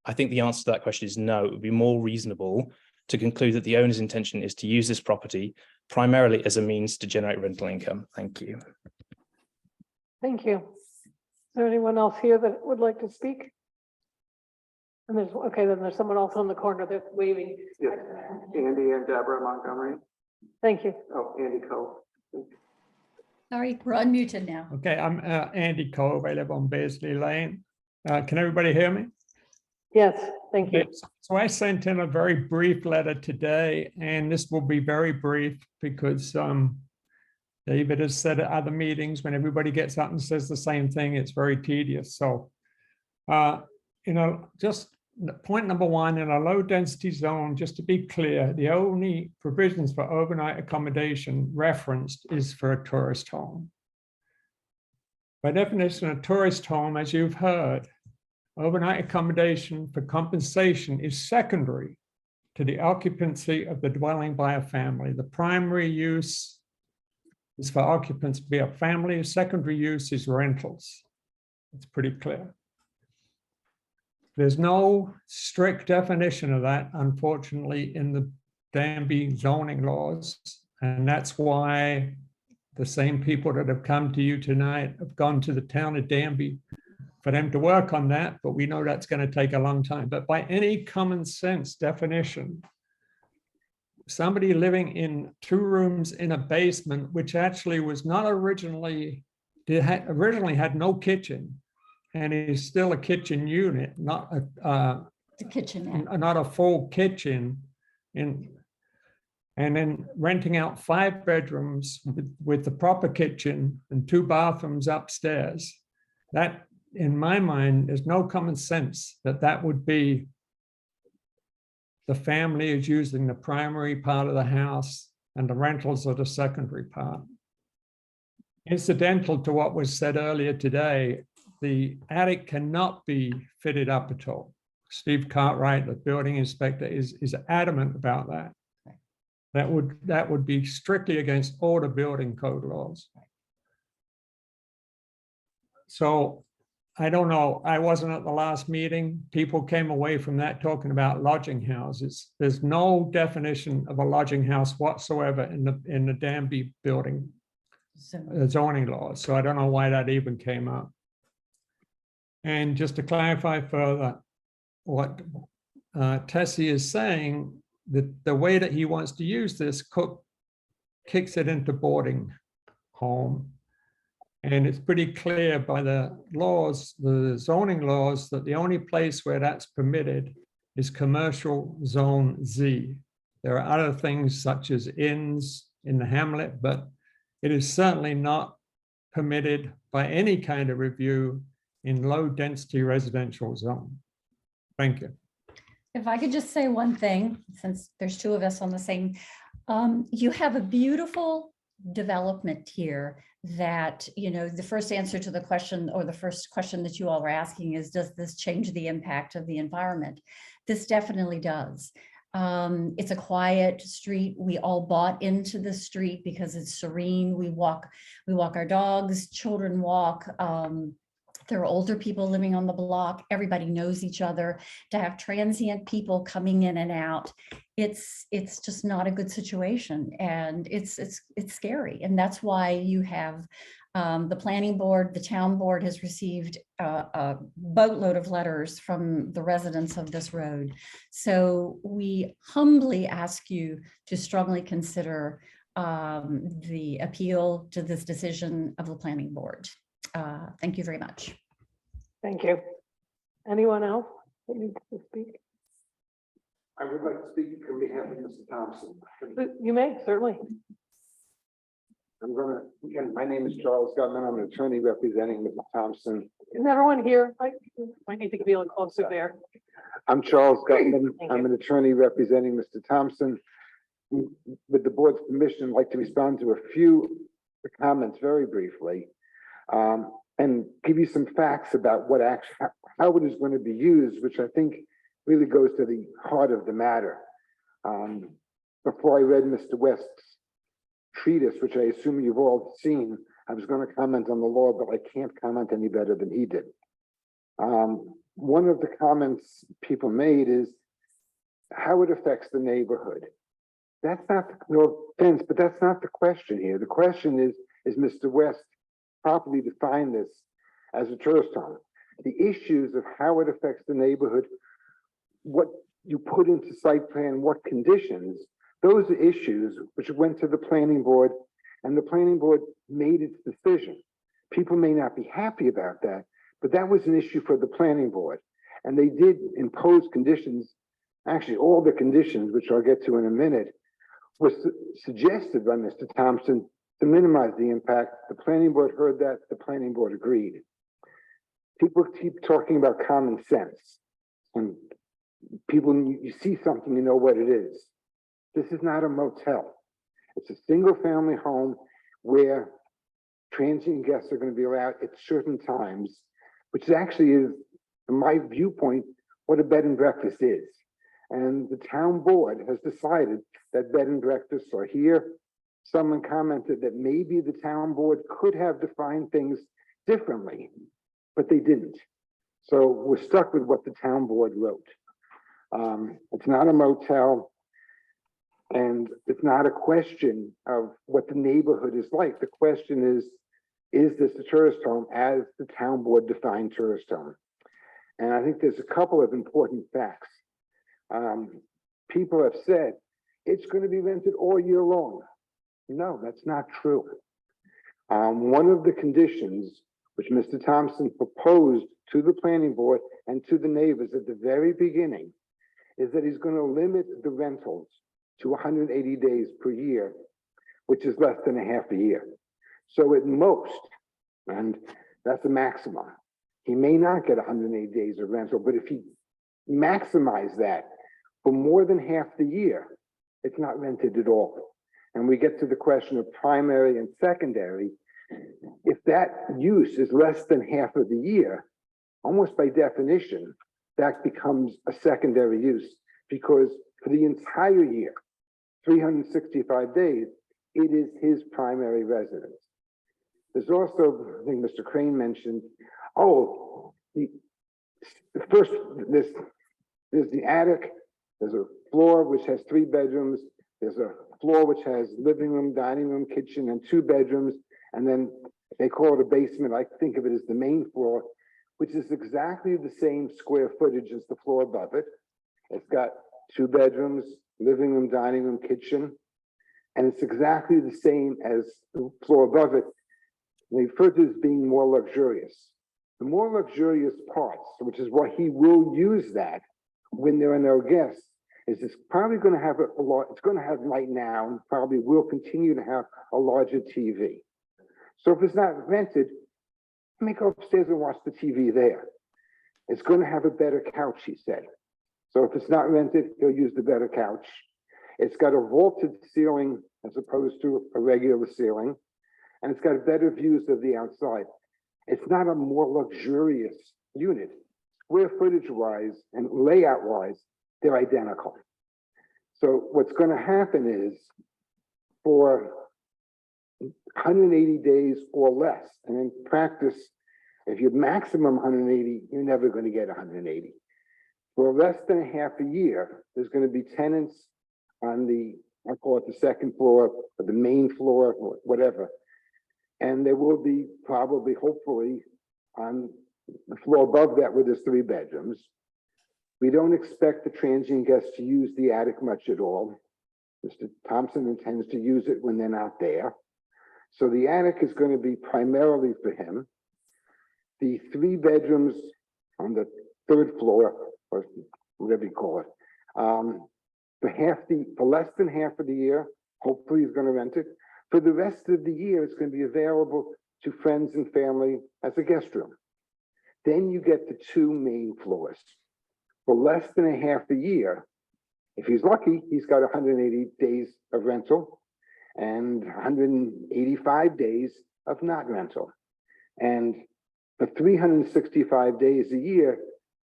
I think the answer to that question is no. It would be more reasonable to conclude that the owner's intention is to use this property primarily as a means to generate rental income. Thank you. Thank you. Is there anyone else here that would like to speak? And there's, okay, then there's someone else on the corner that's waving. Yes, Andy and Deborah Montgomery. Thank you. Oh, Andy Cole. Sorry, we're unmuted now. Okay, I'm Andy Cove. I live on Beardsley Lane. Can everybody hear me? Yes, thank you. Okay, so I sent in a very brief letter today, and this will be very brief because David has said at other meetings, when everybody gets up and says the same thing, it's very tedious. So, just point number one, in a low density zone, just to be clear, the only provisions for overnight accommodation referenced is for a tourist home. By definition, a tourist home, as you've heard, overnight accommodation for compensation is secondary to the occupancy of the dwelling by a family. The primary use is for occupants to be a family. Secondary use is rentals. It's pretty clear. There's no strict definition of that, unfortunately, in the Danby zoning laws. And that's why the same people that have come to you tonight have gone to the town of Danby for them to work on that, but we know that's going to take a long time. But by any common sense definition, somebody living in 2 rooms in a basement, which actually was not originally had no kitchen, and is still a kitchen unit, not The kitchenette. not a full kitchen, and then renting out 5 bedrooms with the proper kitchen and 2 bathrooms upstairs. That, in my mind, there's no common sense that would be the family is using the primary part of the house and the rentals are the secondary part. Incidental to what was said earlier today, the attic cannot be fitted up at all. Steve Cartwright, the building inspector, is adamant about that. That would be strictly against all the building code laws. So I don't know. I wasn't at the last meeting. People came away from that talking about lodging houses. There's no definition of a lodging house whatsoever in the Danby building zoning laws. So I don't know why that even came up. And just to clarify further, what Tessie is saying, that the way that he wants to use this, Cook kicks it into boarding home. And it's pretty clear by the laws, the zoning laws, that the only place where that's permitted is commercial zone Z. There are other things such as inns in the hamlet, but it is certainly not permitted by any kind of review in low density residential zone. Thank you. If I could just say one thing, since there's 2 of us on the same, you have a beautiful development here that, the first answer to the question, or the first question that you all were asking is, does this change the impact of the environment? This definitely does. It's a quiet street. We all bought into the street because it's serene. We walk our dogs, children walk. There are older people living on the block. Everybody knows each other. To have transient people coming in and out, it's just not a good situation, and it's scary. And that's why you have the planning board, the town board has received a boatload of letters from the residents of this road. So we humbly ask you to strongly consider the appeal to this decision of the planning board. Thank you very much. Thank you. Anyone else that needs to speak? I would like to speak on behalf of Mr. Thompson. You may, certainly. Again, my name is Charles Gutman. I'm an attorney representing Mr. Thompson. Is everyone here? I need to be a little closer there. I'm Charles Gutman. Thank I'm you. an attorney representing Mr. Thompson. With the board's permission, I'd like to respond to a few comments very briefly. and give you some facts about what actually, how it is going to be used, which I think really goes to the heart of the matter. Before I read Mr. West's treatise, which I assume you've all seen, I was going to comment on the law, but I can't comment any better than he did. One of the comments people made is how it affects the neighborhood. That's not, no offense, but that's not the question here. The question is Mr. West properly defined this as a tourist home? The issues of how it affects the neighborhood, what you put into site plan, what conditions, those are issues which went to the planning board, and the planning board made its decision. People may not be happy about that, but that was an issue for the planning board. And they did impose conditions, actually all the conditions, which I'll get to in a minute, was suggested by Mr. Thompson to minimize the impact. The planning board heard that, the planning board agreed. People keep talking about common sense. And people, you see something, you know what it is. This is not a motel. It's a single family home where transient guests are going to be allowed at certain times, which actually is, from my viewpoint, what a bed and breakfast is. And the town board has decided that bed and breakfasts are here. Someone commented that maybe the town board could have defined things differently, but they didn't. So we're stuck with what the town board wrote. It's not a motel, and it's not a question of what the neighborhood is like. The question is this a tourist home as the town board defined tourist home? And I think there's a couple of important facts. People have said it's going to be rented all year long. No, that's not true. One of the conditions which Mr. Thompson proposed to the planning board and to the neighbors at the very beginning is that he's going to limit the rentals to 180 days per year, which is less than a half a year. So at most, and that's the maximum, he may not get 180 days of rental, but if he maximize that for more than half the year, it's not rented at all. And we get to the question of primary and secondary. If that use is less than half of the year, almost by definition, that becomes a secondary use, because for the entire year, 365 days, it is his primary residence. There's also, I think Mr. Crane mentioned, there's the attic, there's a floor which has 3 bedrooms, there's a floor which has living room, dining room, kitchen, and 2 bedrooms, and then they call it a basement. I think of it as the main floor, which is exactly the same square footage as the floor above it. It's got 2 bedrooms, living room, dining room, kitchen, and it's exactly the same as the floor above it. They refer to it as being more luxurious. The more luxurious parts, which is why he will use that when there are no guests, is it's probably going to have a lot, it's going to have right now, and probably will continue to have a larger TV. So if it's not rented, let me go upstairs and watch the TV there. It's going to have a better couch, he said. So if it's not rented, he'll use the better couch. It's got a vaulted ceiling as opposed to a regular ceiling, and it's got better views of the outside. It's not a more luxurious unit. Square footage wise and layout wise, they're identical. So what's going to happen is for 180 days or less, and in practice, if you're maximum 180, you're never going to get 180. For less than a half a year, there's going to be tenants on the, I call it the second floor, or the main floor, or whatever. And there will be probably, hopefully, on the floor above that where there's 3 bedrooms. We don't expect the transient guests to use the attic much at all. Mr. Thompson intends to use it when they're not there. So the attic is going to be primarily for him. The 3 bedrooms on the 3rd floor, or whatever you call it, for less than half of the year, hopefully he's going to rent it. For the rest of the year, it's going to be available to friends and family as a guest room. Then you get the 2 main floors. For less than a half a year, if he's lucky, he's got 180 days of rental and 185 days of not rental. And For 365 days a year,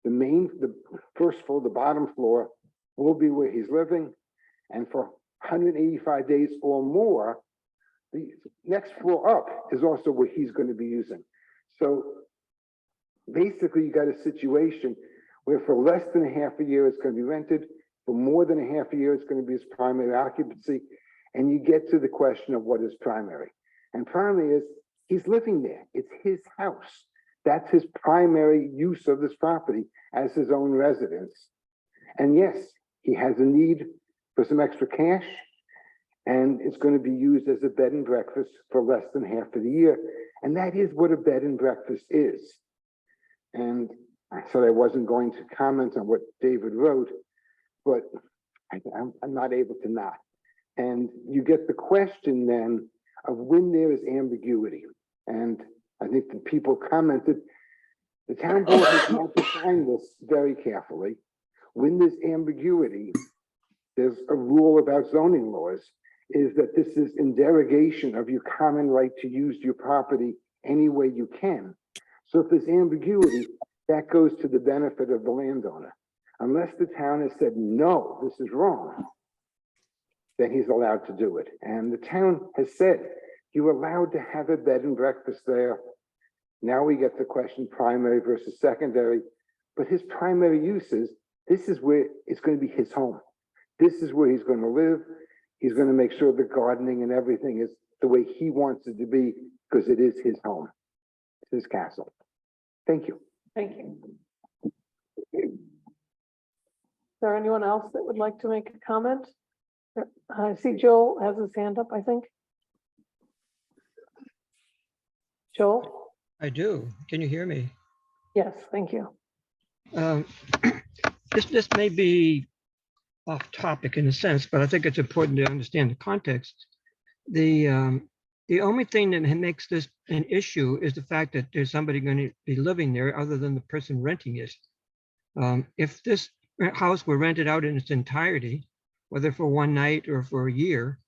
the first floor, the bottom floor will be where he's living. And for 185 days or more, the next floor up is also where he's going to be using. So basically, you got a situation where for less than a half a year, it's going to be rented. For more than a half a year, it's going to be his primary occupancy. And you get to the question of what is primary. And primary is he's living there. It's his house. That's his primary use of this property as his own residence. And yes, he has a need for some extra cash, and it's going to be used as a bed and breakfast for less than half of the year. And that is what a bed and breakfast is. And I said I wasn't going to comment on what David wrote, but I'm not able to not. And you get the question then of when there is ambiguity. And I think the people commented, the town board has had to find this very carefully. When there's ambiguity, there's a rule about zoning laws, is that this is in derogation of your common right to use your property any way you can. So if there's ambiguity, that goes to the benefit of the landowner. Unless the town has said, no, this is wrong, then he's allowed to do it. And the town has said, you're allowed to have a bed and breakfast there. Now we get the question primary versus secondary, but his primary use is, this is where it's going to be his home. This is where he's going to live. He's going to make sure the gardening and everything is the way he wants it to be, because it is his home. It's his castle. Thank you. Thank you. Is there anyone else that would like to make a comment? I see Joel has his hand up, I think. Joel? I do. Can you hear me? Yes, thank you. This may be off topic in a sense, but I think it's important to understand the context. The only thing that makes this an issue is the fact that there's somebody going to be living there other than the person renting it. If this house were rented out in its entirety, whether for one night or for a year,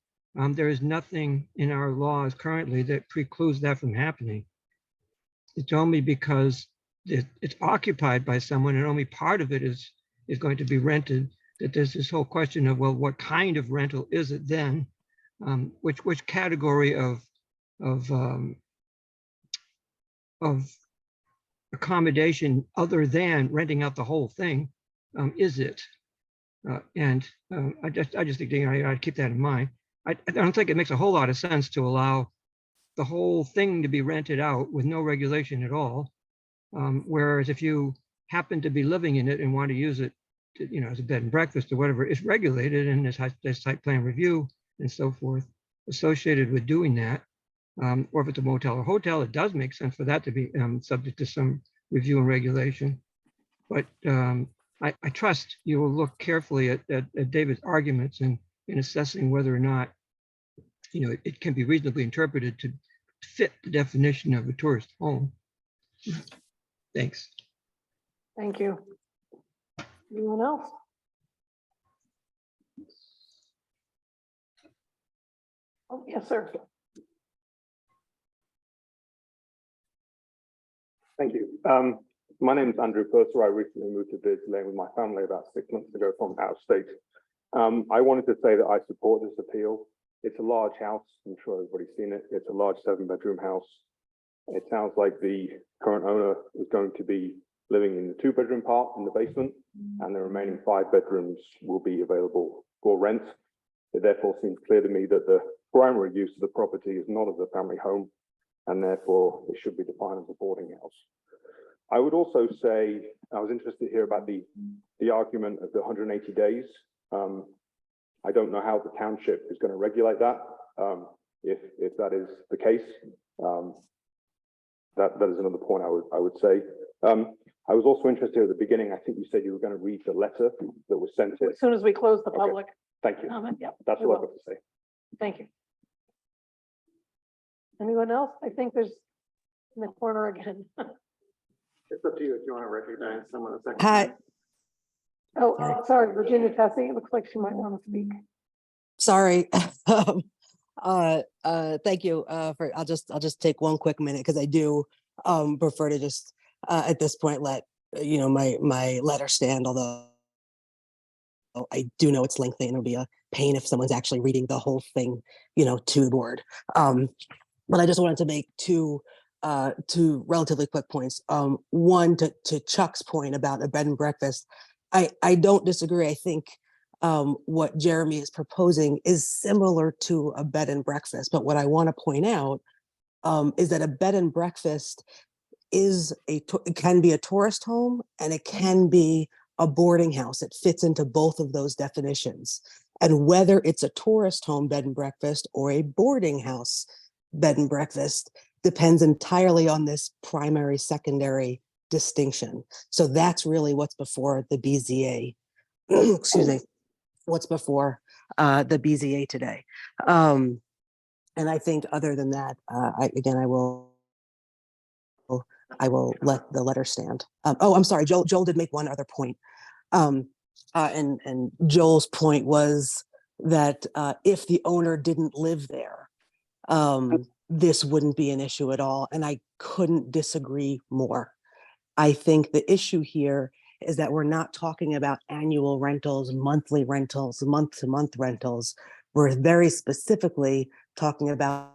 there is nothing in our laws currently that precludes that from happening. It's only because it's occupied by someone and only part of it is going to be rented that there's this whole question of, well, what kind of rental is it then? Which category of accommodation other than renting out the whole thing is it? I just think I'd keep that in mind. I don't think it makes a whole lot of sense to allow the whole thing to be rented out with no regulation at all. Whereas if you happen to be living in it and want to use it, as a bed and breakfast or whatever, it's regulated and there's site plan review and so forth associated with doing that. Or if it's a motel or hotel, it does make sense for that to be subject to some review and regulation. But I trust you will look carefully at David's arguments in assessing whether or not it can be reasonably interpreted to fit the definition of a tourist home. Thanks. Thank you. Anyone else? Oh, yes, sir. Thank you. My name is Andrew Purser. I recently moved to Beardsley Lane with my family about 6 months ago from out of state. I wanted to say that I support this appeal. It's a large house. I'm sure everybody's seen it. It's a large 7-bedroom house. It sounds like the current owner is going to be living in the 2-bedroom part in the basement, and the remaining 5 bedrooms will be available for rent. It therefore seems clear to me that the primary use of the property is not as a family home, and therefore it should be defined as a boarding house. I would also say, I was interested to hear about the argument of the 180 days. I don't know how the township is going to regulate that, if that is the case. That is another point I would say. I was also interested at the beginning, I think you said you were going to read the letter that was sent in. As soon as we close the public Thank you. comment, yeah. That's we what I've will. got to say. Thank you. Anyone else? I think there's in the corner again. It's up to you if you want to recognize someone a second. Hi, Oh, sorry, Virginia Tessie. It looks like she might want to speak. sorry. Thank you for, I'll just take one quick minute because I do prefer to just, at this point, let, my letter stand, although I do know it's lengthy and it'll be a pain if someone's actually reading the whole thing, to the board. But I just wanted to make two relatively quick points. One, to Chuck's point about a bed and breakfast, I don't disagree. I think what Jeremy is proposing is similar to a bed and breakfast. But what I want to point out is that a bed and breakfast it can be a tourist home and it can be a boarding house. It fits into both of those definitions. And whether it's a tourist home bed and breakfast or a boarding house bed and breakfast depends entirely on this primary secondary distinction. So that's really what's before the BZA. Excuse me, what's before the BZA today. And I think other than that, I will let the letter stand. I'm sorry, Joel did make one other point. And Joel's point was that if the owner didn't live there, this wouldn't be an issue at all. And I couldn't disagree more. I think the issue here is that we're not talking about annual rentals, monthly rentals, month-to-month rentals. We're very specifically talking about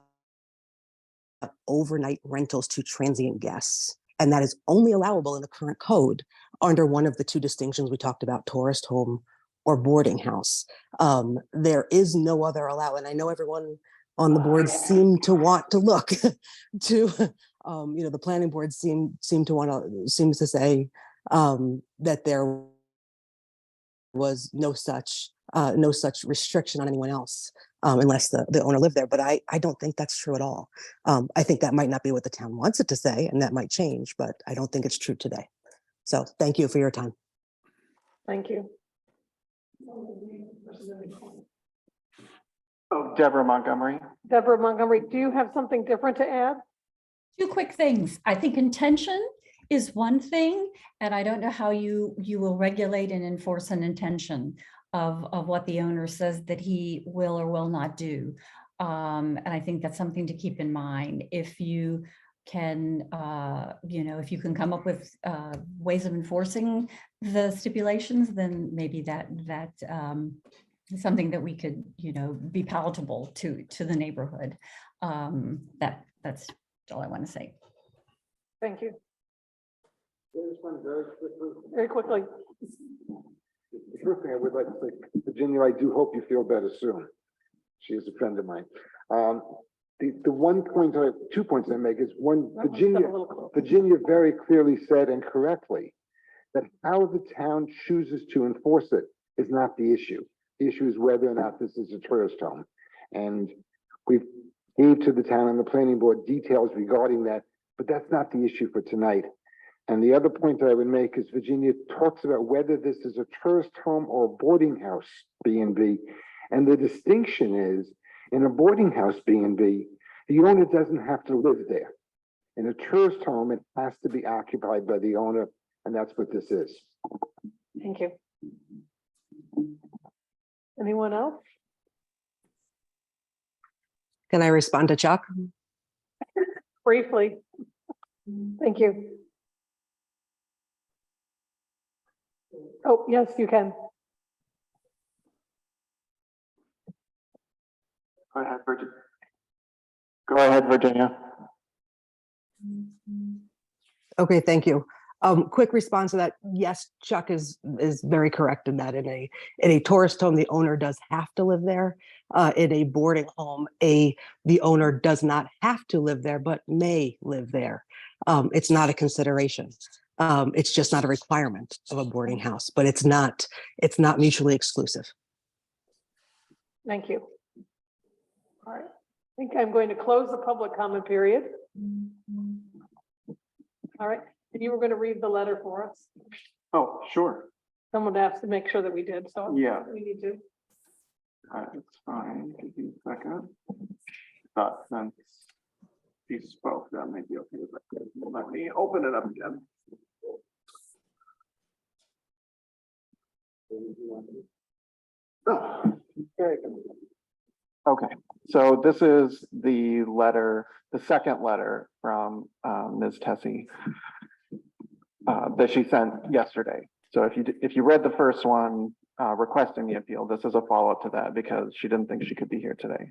overnight rentals to transient guests. And that is only allowable in the current code under one of the two distinctions we talked about, tourist home or boarding house. There is no other allow, and I know everyone on the board seemed to want to look to, the planning board seems to say that there was no such restriction on anyone else unless the owner lived there. But I don't think that's true at all. I think that might not be what the town wants it to say, and that might change, but I don't think it's true today. So thank you for your time. Thank you. Oh, Deborah Montgomery. Deborah Montgomery, do you have something different to add? Two quick things. I think intention is one thing, and I don't know how you will regulate and enforce an intention of what the owner says that he will or will not do. And I think that's something to keep in mind. If you can, if you can come up with ways of enforcing the stipulations, then maybe that is something that we could, be palatable to the neighborhood. That's all I want to say. Thank you. Very quickly. The first thing I would like to say, Virginia, I do hope you feel better soon. She is a friend of mine. The one point, 2 points I make is one, Virginia very clearly said, and correctly, that how the town chooses to enforce it is not the issue. The issue is whether or not this is a tourist home. And we gave to the town and the planning board details regarding that, but that's not the issue for tonight. And the other point that I would make is Virginia talks about whether this is a tourist home or a boarding house B&B. And the distinction is, in a boarding house B&B, the owner doesn't have to live there. In a tourist home, it has to be occupied by the owner, and that's what this is. Thank you. Anyone else? Can I respond to Chuck? Briefly. Thank you. Oh, yes, you can. Go ahead, Virginia. Go ahead, Virginia. Okay, thank you. Quick response to that. Yes, Chuck is very correct in that in a tourist home, the owner does have to live there. In a boarding home, the owner does not have to live there, but may live there. It's not a consideration. It's just not a requirement of a boarding house, but it's not mutually exclusive. Thank you. All right. I think I'm going to close the public comment period. All right. And you were going to read the letter for us. Oh, sure. Someone asked to make sure that we did, so Yeah. we need to. It's fine. Give me a second. Since he spoke, that may be okay. Let me open it up again. Oh, very good. Okay, so this is the letter, the second letter from Ms. Tessie that she sent yesterday. So if you read the first one requesting the appeal, this is a follow-up to that because she didn't think she could be here today.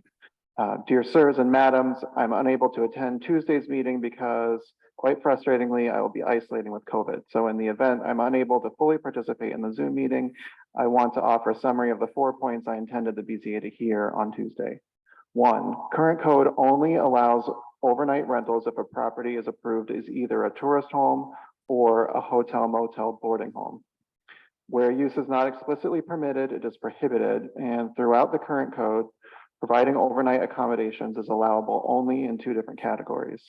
Dear sirs and madams, I'm unable to attend Tuesday's meeting because quite frustratingly, I will be isolating with COVID. So in the event I'm unable to fully participate in the Zoom meeting, I want to offer a summary of the 4 points I intended the BZA to hear on Tuesday. 1, current code only allows overnight rentals if a property is approved as either a tourist home or a hotel motel boarding home. Where use is not explicitly permitted, it is prohibited, and throughout the current code, providing overnight accommodations is allowable only in 2 different categories.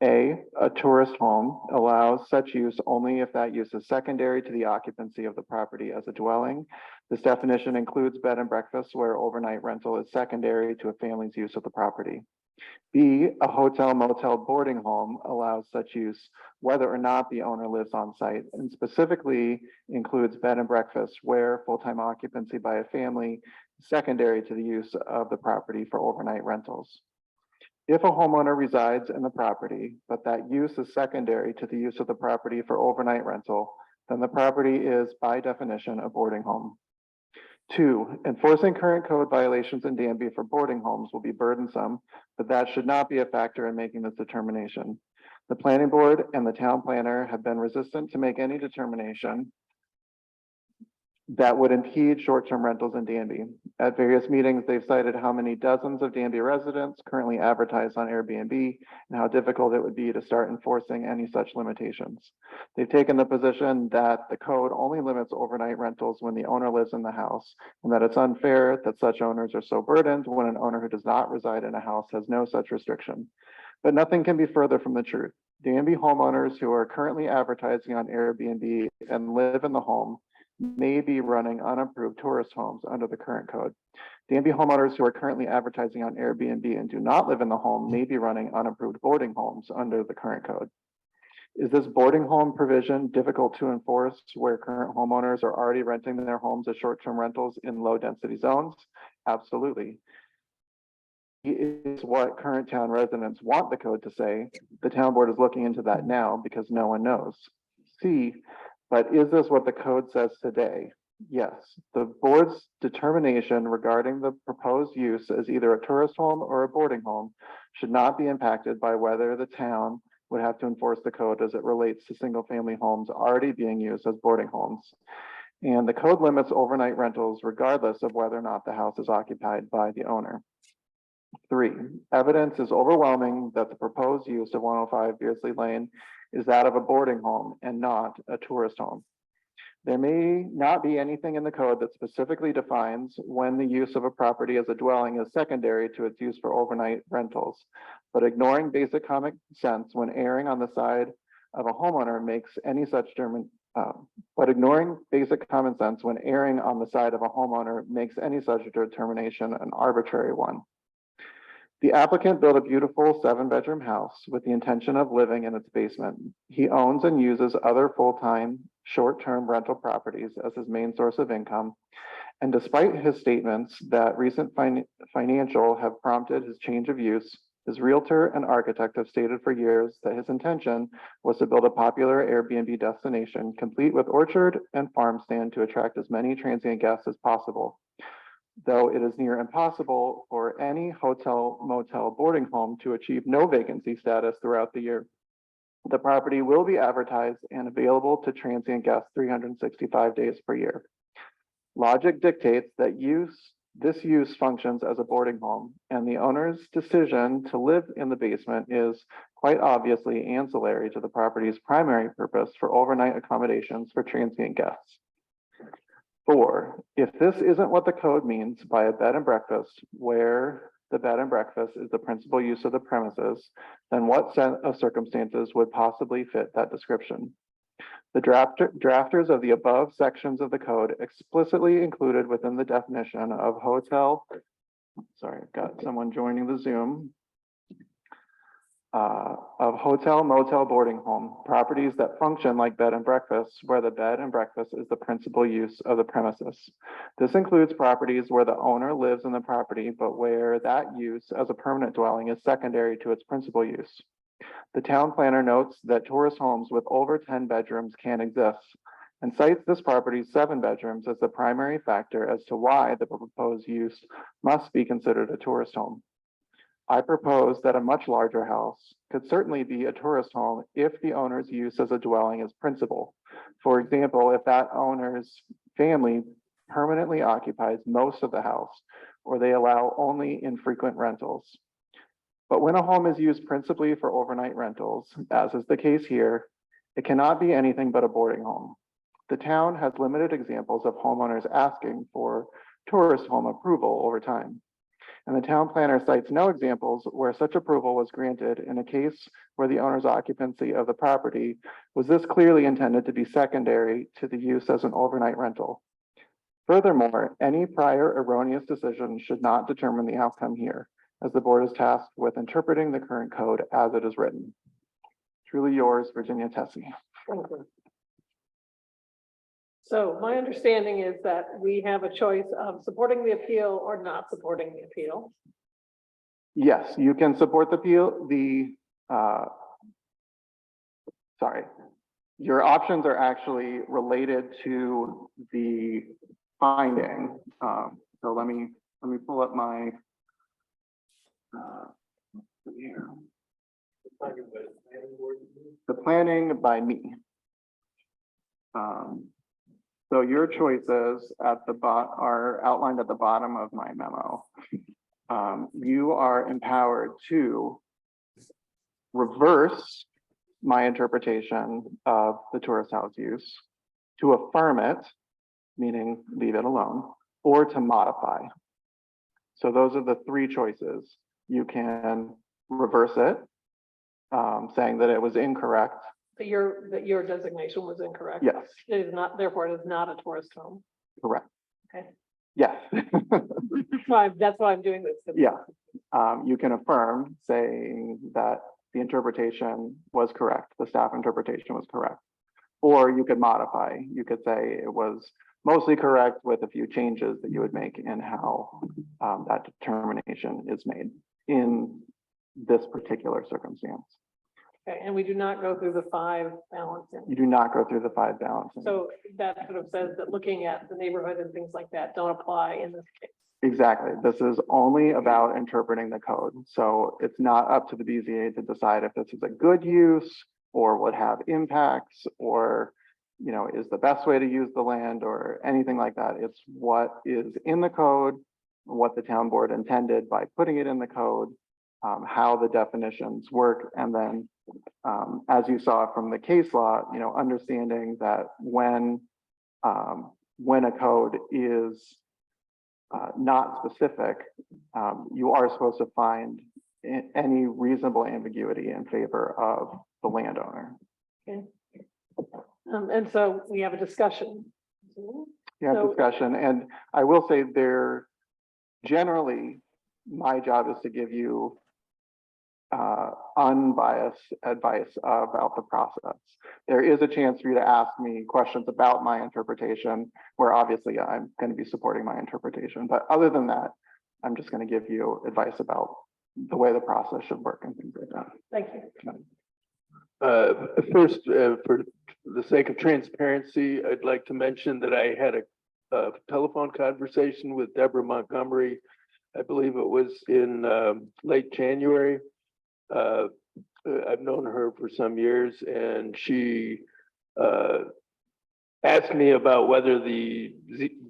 A tourist home allows such use only if that use is secondary to the occupancy of the property as a dwelling. This definition includes bed and breakfast where overnight rental is secondary to a family's use of the property. B, a hotel motel boarding home allows such use whether or not the owner lives on site, and specifically includes bed and breakfast where full-time occupancy by a family is secondary to the use of the property for overnight rentals. If a homeowner resides in the property, but that use is secondary to the use of the property for overnight rental, then the property is by definition a boarding home. 2, enforcing current code violations in Danby for boarding homes will be burdensome, but that should not be a factor in making this determination. The planning board and the town planner have been resistant to make any determination that would impede short-term rentals in Danby. At various meetings, they've cited how many dozens of Danby residents currently advertise on Airbnb and how difficult it would be to start enforcing any such limitations. They've taken the position that the code only limits overnight rentals when the owner lives in the house, and that it's unfair that such owners are so burdened when an owner who does not reside in a house has no such restriction. But nothing can be further from the truth. Danby homeowners who are currently advertising on Airbnb and live in the home may be running unapproved tourist homes under the current code. Danby homeowners who are currently advertising on Airbnb and do not live in the home may be running unapproved boarding homes under the current code. Is this boarding home provision difficult to enforce where current homeowners are already renting their homes as short-term rentals in low-density zones? Absolutely. Is what current town residents want the code to say. The town board is looking into that now because no one knows. C, but is this what the code says today? Yes, the board's determination regarding the proposed use as either a tourist home or a boarding home should not be impacted by whether the town would have to enforce the code as it relates to single-family homes already being used as boarding homes. And the code limits overnight rentals regardless of whether or not the house is occupied by the owner. 3, evidence is overwhelming that the proposed use of 105 Beardsley Lane is that of a boarding home and not a tourist home. There may not be anything in the code that specifically defines when the use of a property as a dwelling is secondary to its use for overnight rentals, but ignoring basic common sense when erring on the side of a homeowner makes any such determination an arbitrary one. The applicant built a beautiful 7-bedroom house with the intention of living in its basement. He owns and uses other full-time, short-term rental properties as his main source of income. And despite his statements that recent financial have prompted his change of use, his realtor and architect have stated for years that his intention was to build a popular Airbnb destination, complete with orchard and farm stand to attract as many transient guests as possible. Though it is near impossible for any hotel, motel, boarding home to achieve no vacancy status throughout the year. The property will be advertised and available to transient guests 365 days per year. Logic dictates that this use functions as a boarding home, and the owner's decision to live in the basement is quite obviously ancillary to the property's primary purpose for overnight accommodations for transient guests. 4, if this isn't what the code means by a bed and breakfast, where the bed and breakfast is the principal use of the premises, then what set of circumstances would possibly fit that description? The drafters of the above sections of the code explicitly included within the definition of hotel, sorry, I've got someone joining the Zoom. of hotel, motel, boarding home, properties that function like bed and breakfast, where the bed and breakfast is the principal use of the premises. This includes properties where the owner lives in the property, but where that use as a permanent dwelling is secondary to its principal use. The town planner notes that tourist homes with over 10 bedrooms can exist and cites this property's 7 bedrooms as the primary factor as to why the proposed use must be considered a tourist home. I propose that a much larger house could certainly be a tourist home if the owner's use as a dwelling is principal. For example, if that owner's family permanently occupies most of the house, or they allow only infrequent rentals. But when a home is used principally for overnight rentals, as is the case here, it cannot be anything but a boarding home. The town has limited examples of homeowners asking for tourist home approval over time. And the town planner cites no examples where such approval was granted in a case where the owner's occupancy of the property was this clearly intended to be secondary to the use as an overnight rental. Furthermore, any prior erroneous decision should not determine the outcome here, as the board is tasked with interpreting the current code as it is written. Truly yours, Virginia Tessie. Thank you. So my understanding is that we have a choice of supporting the appeal or not supporting the appeal. Yes, you can support the appeal. Your options are actually related to the finding. So let me pull up my here. The planning by me. So your choices at the are outlined at the bottom of my memo. You are empowered to reverse my interpretation of the tourist house use, to affirm it, meaning leave it alone, or to modify. So those are the 3 choices. You can reverse it, saying that it was incorrect. That your designation was incorrect. Yes, It is not, therefore it is not a tourist home. correct. Okay. Yes. That's why I'm doing this. Yeah. You can affirm saying that the interpretation was correct, the staff interpretation was correct. Or you could modify. You could say it was mostly correct with a few changes that you would make in how that determination is made in this particular circumstance. Okay, and we do not go through the 5 balancing. You do not go through the 5 balancing. So that sort of says that looking at the neighborhood and things like that don't apply in this case. Exactly. This is only about interpreting the code. So it's not up to the BZA to decide if this is a good use or would have impacts or, you know, is the best way to use the land or anything like that. It's what is in the code, what the town board intended by putting it in the code, how the definitions work, and then as you saw from the case law, you know, understanding that when a code is not specific, you are supposed to find any reasonable ambiguity in favor of the landowner. Okay. And so we have a discussion. Yeah, So- discussion, and I will say there, generally, my job is to give you unbiased advice about the process. There is a chance for you to ask me questions about my interpretation, where obviously I'm going to be supporting my interpretation. But other than that, I'm just going to give you advice about the way the process should work and things like that. Thank you. First, for the sake of transparency, I'd like to mention that I had a telephone conversation with Deborah Montgomery. I believe it was in late January. I've known her for some years, and she asked me about whether the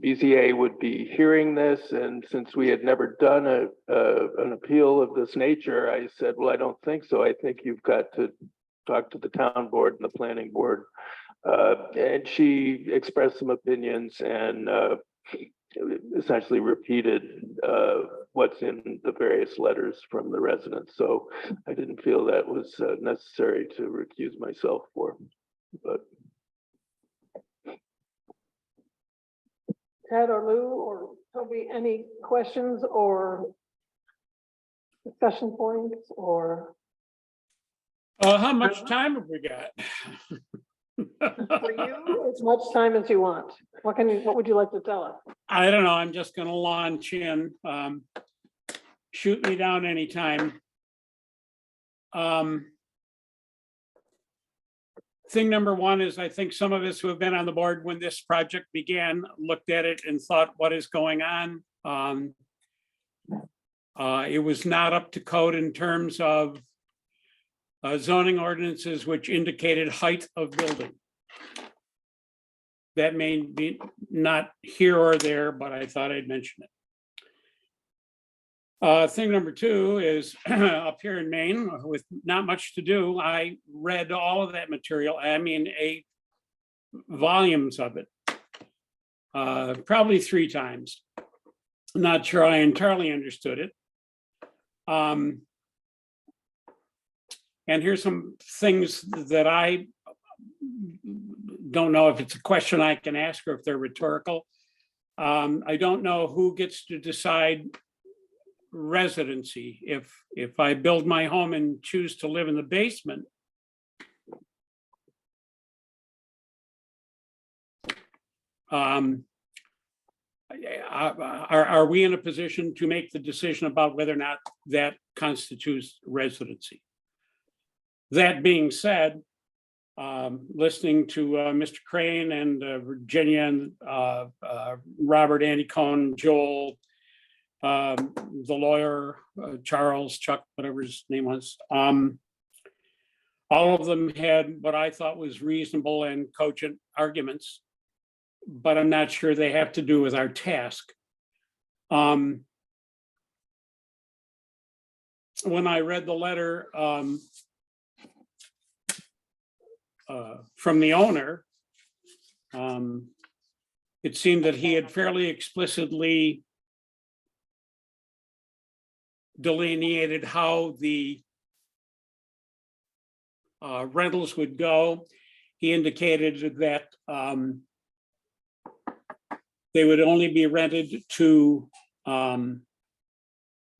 BZA would be hearing this. And since we had never done an appeal of this nature, I said, well, I don't think so. I think you've got to talk to the town board and the planning board. And she expressed some opinions and essentially repeated what's in the various letters from the residents. So I didn't feel that was necessary to recuse myself for, but. Ted or Lou or Toby, any questions or discussion points or How much time have we got? For you, as much time as you want. What would you like to tell us? I don't know. I'm just gonna launch in. Shoot me down anytime. Thing number one is I think some of us who have been on the board when this project began looked at it and thought, what is going on? It was not up to code in terms of zoning ordinances which indicated height of building. That may be not here or there, but I thought I'd mention it. Thing number two is up here in Maine with not much to do. I read all of that material. I mean, volumes of it, probably 3 times. Not sure I entirely understood it. And here's some things that I don't know if it's a question I can ask or if they're rhetorical. I don't know who gets to decide residency. If I build my home and choose to live in the basement, are we in a position to make the decision about whether or not that constitutes residency? That being said, listening to Mr. Crane and Virginia and Robert, Andy Cohn, Joel, the lawyer, Charles, Chuck, whatever his name was. All of them had what I thought was reasonable and cogent arguments, but I'm not sure they have to do with our task. When I read the letter from the owner, it seemed that he had fairly explicitly delineated how the rentals would go. He indicated that they would only be rented to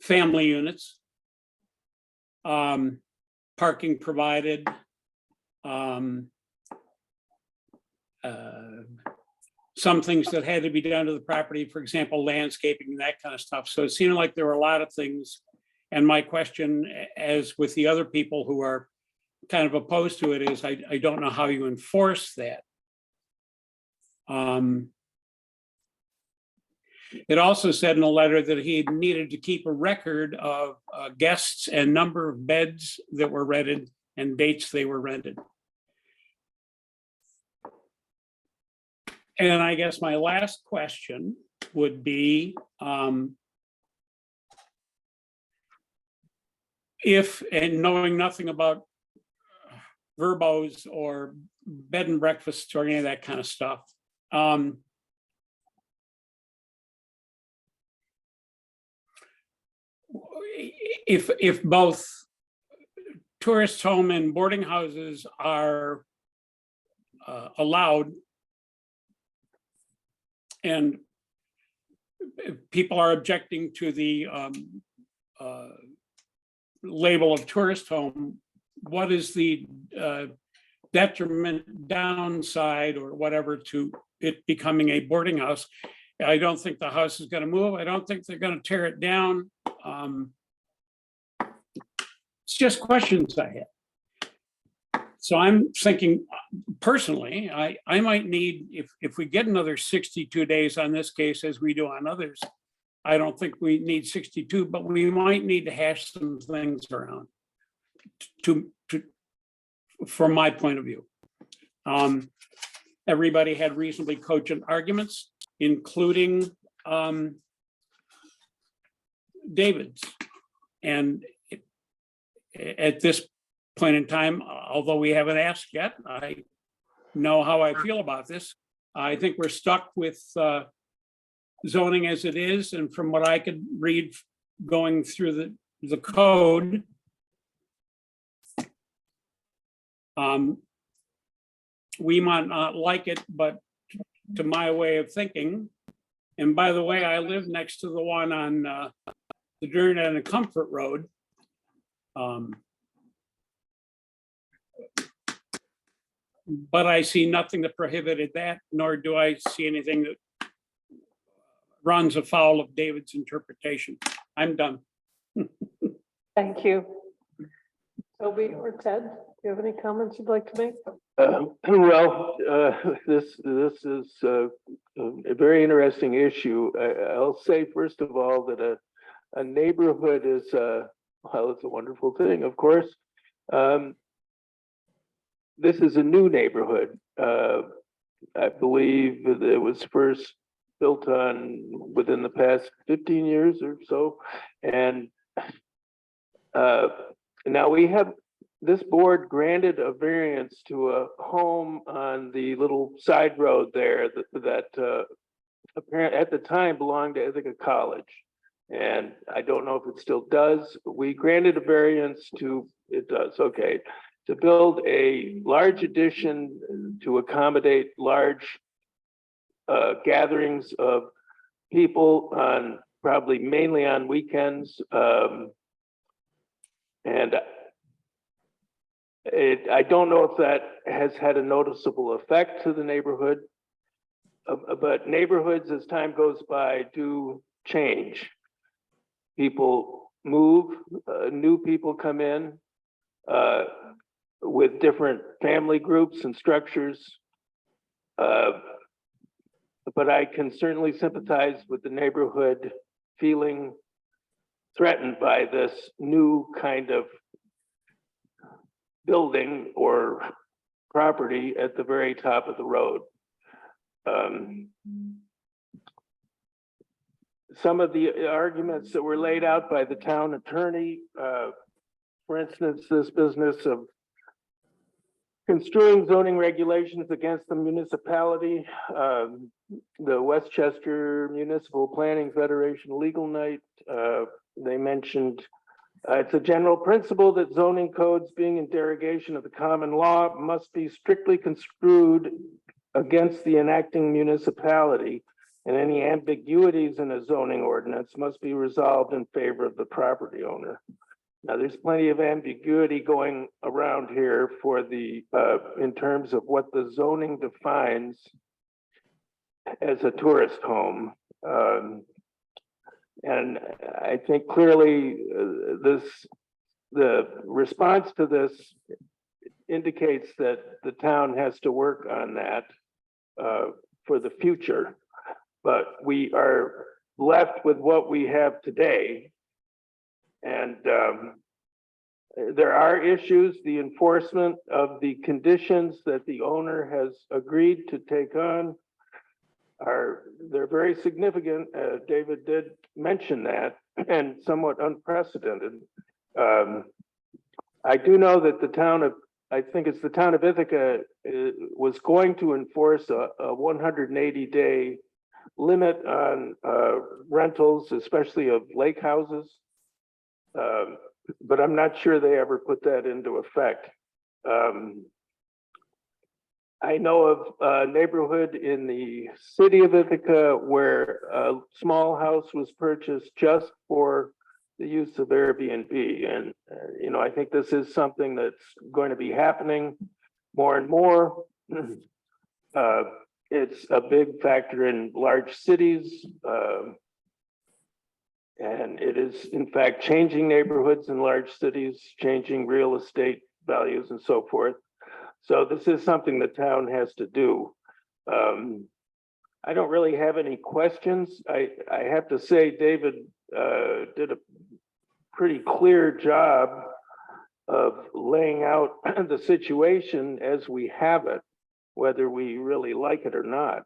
family units, parking provided, some things that had to be done to the property, for example, landscaping and that kind of stuff. So it seemed like there were a lot of things. And my question, as with the other people who are kind of opposed to it, is I don't know how you enforce that. It also said in the letter that he needed to keep a record of guests and number of beds that were rented and dates they were rented. And I guess my last question would be, if, and knowing nothing about verbos or bed and breakfasts or any of that kind of stuff, if both tourist home and boarding houses are allowed, and people are objecting to the label of tourist home, what is the detriment, downside, or whatever to it becoming a boarding house? I don't think the house is going to move. I don't think they're going to tear it down. It's just questions I have. So I'm thinking personally, I might need, if we get another 62 days on this case as we do on others, I don't think we need 62, but we might need to hash some things around from my point of view. Everybody had reasonably cogent arguments, including David's. And at this point in time, although we haven't asked yet, I know how I feel about this. I think we're stuck with zoning as it is, and from what I could read going through the code, we might not like it, but to my way of thinking, and by the way, I live next to the one on the Durden and Comfort Road. but I see nothing that prohibited that, nor do I see anything that runs afoul of David's interpretation. I'm done. Thank you. Toby or Ted, do you have any comments you'd like to make? This is a very interesting issue. I'll say, first of all, that a neighborhood is, well, it's a wonderful thing, of course. This is a new neighborhood. I believe that it was first built on within the past 15 years or so. And now we have, this board granted a variance to a home on the little side road there that apparently at the time belonged to Ithaca College. And I don't know if it still does. We granted a variance to, it does, okay, to build a large addition to accommodate large gatherings of people on probably mainly on weekends. And I don't know if that has had a noticeable effect to the neighborhood, but neighborhoods as time goes by do change. People move, new people come in with different family groups and structures. But I can certainly sympathize with the neighborhood feeling threatened by this new kind of building or property at the very top of the road. Some of the arguments that were laid out by the town attorney, for instance, this business of construing zoning regulations against the municipality, the Westchester Municipal Planning Federation Legal Night, they mentioned it's a general principle that zoning codes being in derogation of the common law must be strictly construed against the enacting municipality, and any ambiguities in a zoning ordinance must be resolved in favor of the property owner. Now, there's plenty of ambiguity going around here for the in terms of what the zoning defines as a tourist home. And I think clearly the response to this indicates that the town has to work on that for the future. But we are left with what we have today. And there are issues, the enforcement of the conditions that the owner has agreed to take on they're very significant. David did mention that, and somewhat unprecedented. I do know that the town of, I think it's the town of Ithaca, was going to enforce a 180-day limit on rentals, especially of lake houses. But I'm not sure they ever put that into effect. I know of a neighborhood in the city of Ithaca where a small house was purchased just for the use of Airbnb. And, you know, I think this is something that's going to be happening more and more. It's a big factor in large cities. And it is, in fact, changing neighborhoods in large cities, changing real estate values and so forth. So this is something the town has to do. I don't really have any questions. I have to say, David did a pretty clear job of laying out the situation as we have it, whether we really like it or not.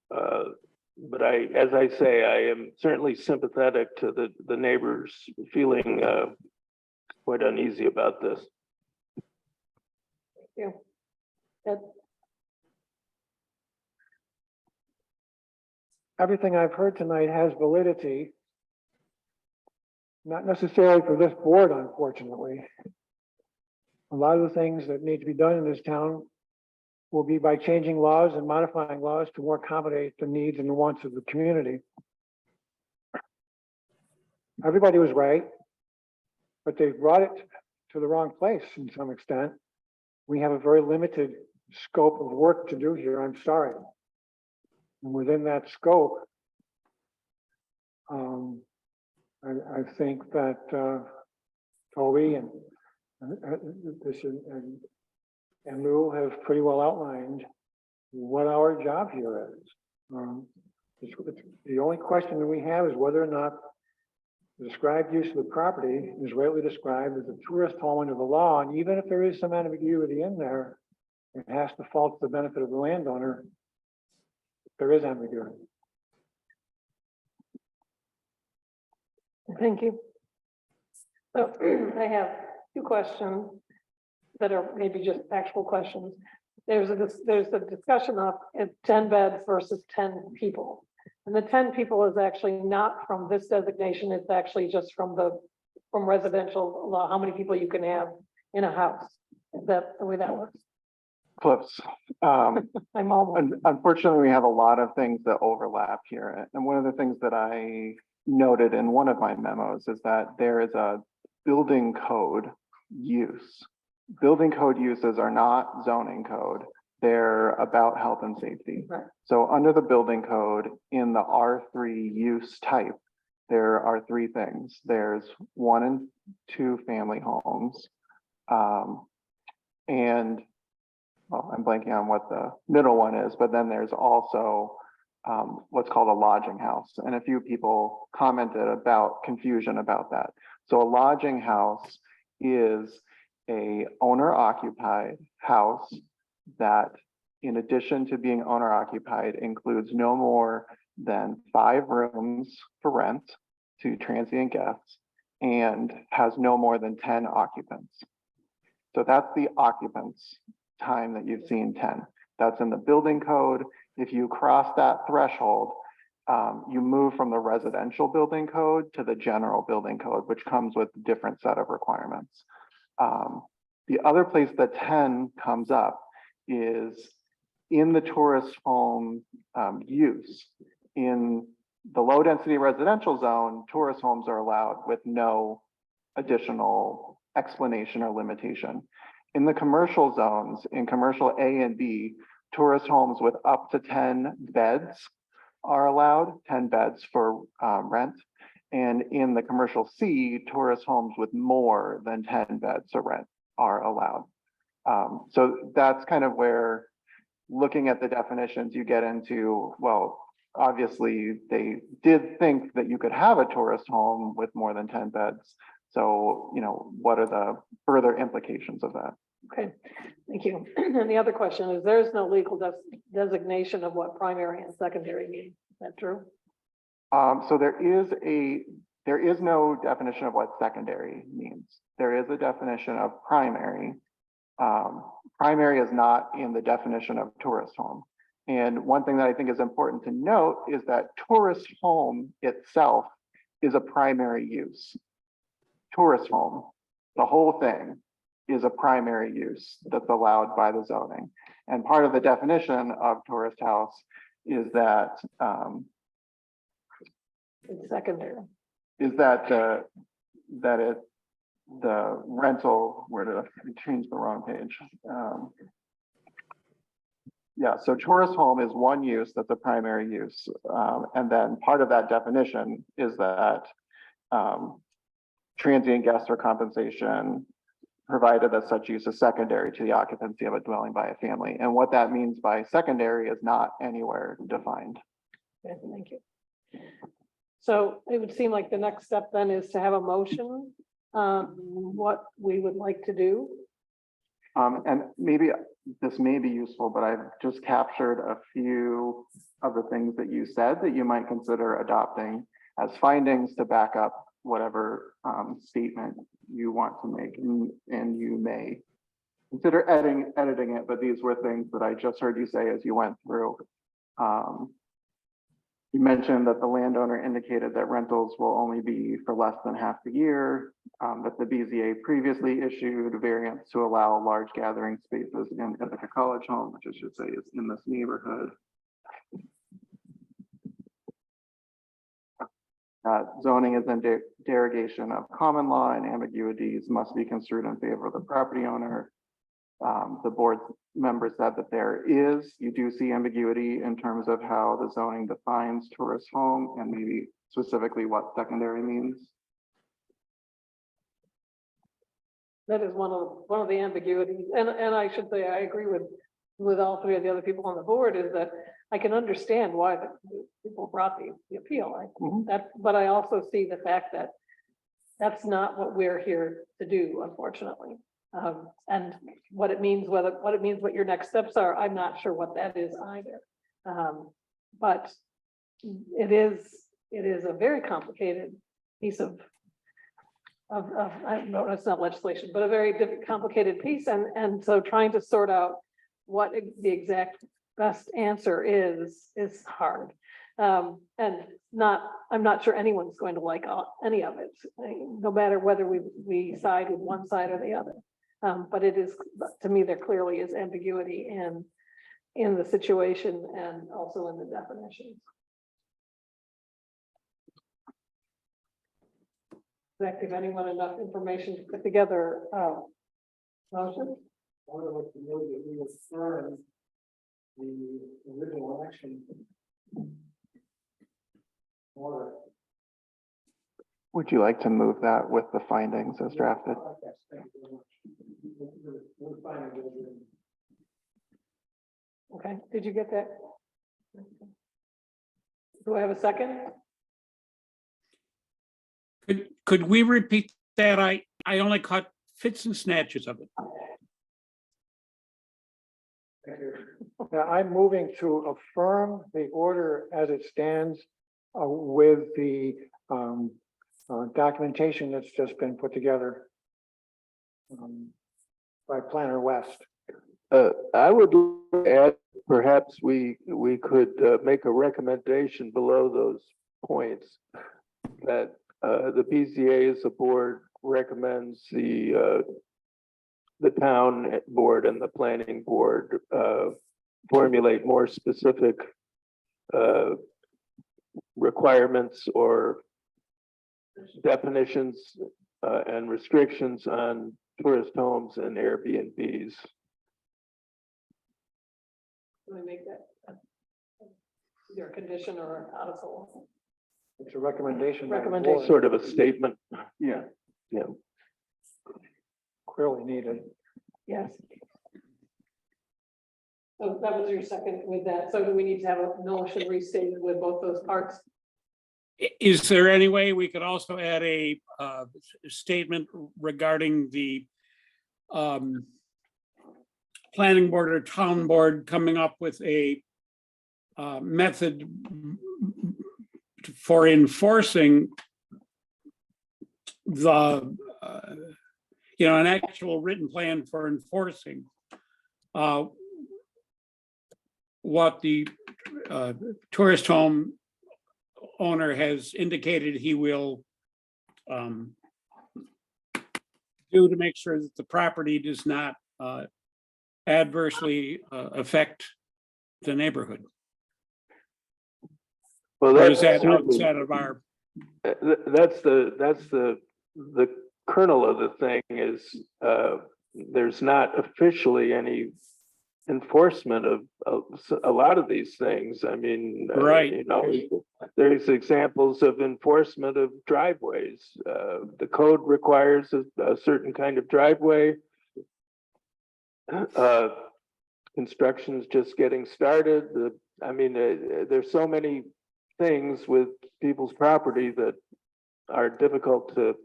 But as I say, I am certainly sympathetic to the neighbors feeling quite uneasy about this. Thank you. Ed? Everything I've heard tonight has validity. Not necessarily for this board, unfortunately. A lot of the things that need to be done in this town will be by changing laws and modifying laws to more accommodate the needs and the wants of the community. Everybody was right, but they brought it to the wrong place in some extent. We have a very limited scope of work to do here, I'm sorry. And within that scope, I think that Toby and and Lou have pretty well outlined what our job here is. The only question that we have is whether or not the described use of the property is rightly described as a tourist home under the law, and even if there is some ambiguity in there, it has to fall to the benefit of the landowner if there is ambiguity. Thank you. So I have two questions that are maybe just actual questions. There's a discussion of 10 beds versus 10 people. And the 10 people is actually not from this designation, it's actually just from residential law, how many people you can have in a house. Is that the way that works? Close. I'm almost. Unfortunately, we have a lot of things that overlap here. And one of the things that I noted in one of my memos is that there is a building code use. Building code uses are not zoning code. They're about health and safety. Right. So under the building code in the R3 use type, there are three things. There's 1 and 2 family homes. And well, I'm blanking on what the middle one is, but then there's also what's called a lodging house. And a few people commented about confusion about that. So a lodging house is a owner-occupied house that, in addition to being owner-occupied, includes no more than 5 rooms for rent to transient guests and has no more than 10 occupants. So that's the occupants time that you've seen 10. That's in the building code. If you cross that threshold, you move from the residential building code to the general building code, which comes with a different set of requirements. The other place that 10 comes up is in the tourist home use. In the low density residential zone, tourist homes are allowed with no additional explanation or limitation. In the commercial zones, in commercial A and B, tourist homes with up to 10 beds are allowed, 10 beds for rent. And in the commercial C, tourist homes with more than 10 beds for rent are allowed. So that's kind of where, looking at the definitions, you get into, well, obviously they did think that you could have a tourist home with more than 10 beds. So, you know, what are the further implications of that? Okay, thank you. And the other question is, there's no legal designation of what primary and secondary mean. Is that true? So there is no definition of what secondary means. There is a definition of primary. Primary is not in the definition of tourist home. And one thing that I think is important to note is that tourist home itself is a primary use. Tourist home, the whole thing, is a primary use that's allowed by the zoning. And part of the definition of tourist house is that It's secondary. is that the rental, where did I change the wrong page? Yeah, so tourist home is one use that's a primary use. And then part of that definition is that transient guest or compensation provided that such use is secondary to the occupancy of a dwelling by a family. And what that means by secondary is not anywhere defined. Okay, thank you. So it would seem like the next step then is to have a motion, what we would like to do. And maybe this may be useful, but I've just captured a few of the things that you said that you might consider adopting as findings to back up whatever statement you want to make, and you may consider editing it, but these were things that I just heard you say as you went through. You mentioned that the landowner indicated that rentals will only be for less than half the year, that the BZA previously issued variance to allow large gathering spaces in Ithaca College Home, which I should say is in this neighborhood. Zoning is in derogation of common law, and ambiguities must be construed in favor of the property owner. the board member said that you do see ambiguity in terms of how the zoning defines tourist home and maybe specifically what secondary means. That is one of the ambiguities, and I should say, I agree with all three of the other people on the board, is that I can understand why the people brought the appeal. But I also see the fact that that's not what we're here to do, unfortunately. And what it means, what your next steps are, I'm not sure what that is either. But it is a very complicated piece of I don't know, it's not legislation, but a very complicated piece. And so trying to sort out what the exact best answer is hard. And I'm not sure anyone's going to like any of it, no matter whether we side with one side or the other. But it is, to me, there clearly is ambiguity in the situation and also in the definitions. That give anyone enough information to put together motion? I would like to know that we affirm the original action order. Would you like to move that with the findings as drafted? Yes, thank you very much. We're finding it. Okay, did you get that? Do I have a second? Could we repeat that? I only caught fits and snatches of it. Thank you. Now, I'm moving to affirm the order as it stands with the documentation that's just been put together by Planner West. I would add, perhaps we could make a recommendation below those points that the BZA as a board recommends the town board and the planning board formulate more specific requirements or definitions and restrictions on tourist homes and Airbnbs. Can we make that either a condition or a codicil? It's a recommendation. by the Recommendation. board. Sort of a statement. Yeah. Yeah. Clearly needed. Yes. So that was your second with that. So do we need to have a motion restated with both those parts? Is there any way we could also add a statement regarding the planning board or town board coming up with a method for enforcing the, an actual written plan for enforcing what the tourist home owner has indicated he will do to make sure that the property does not adversely affect the neighborhood. Well, Or that's is that certainly- outside of our? That's the kernel of the thing is there's not officially any enforcement of a lot of these things. I mean, Right. There's examples of enforcement of driveways. The code requires a certain kind of driveway. Construction's just getting started. There's so many things with people's property that are difficult to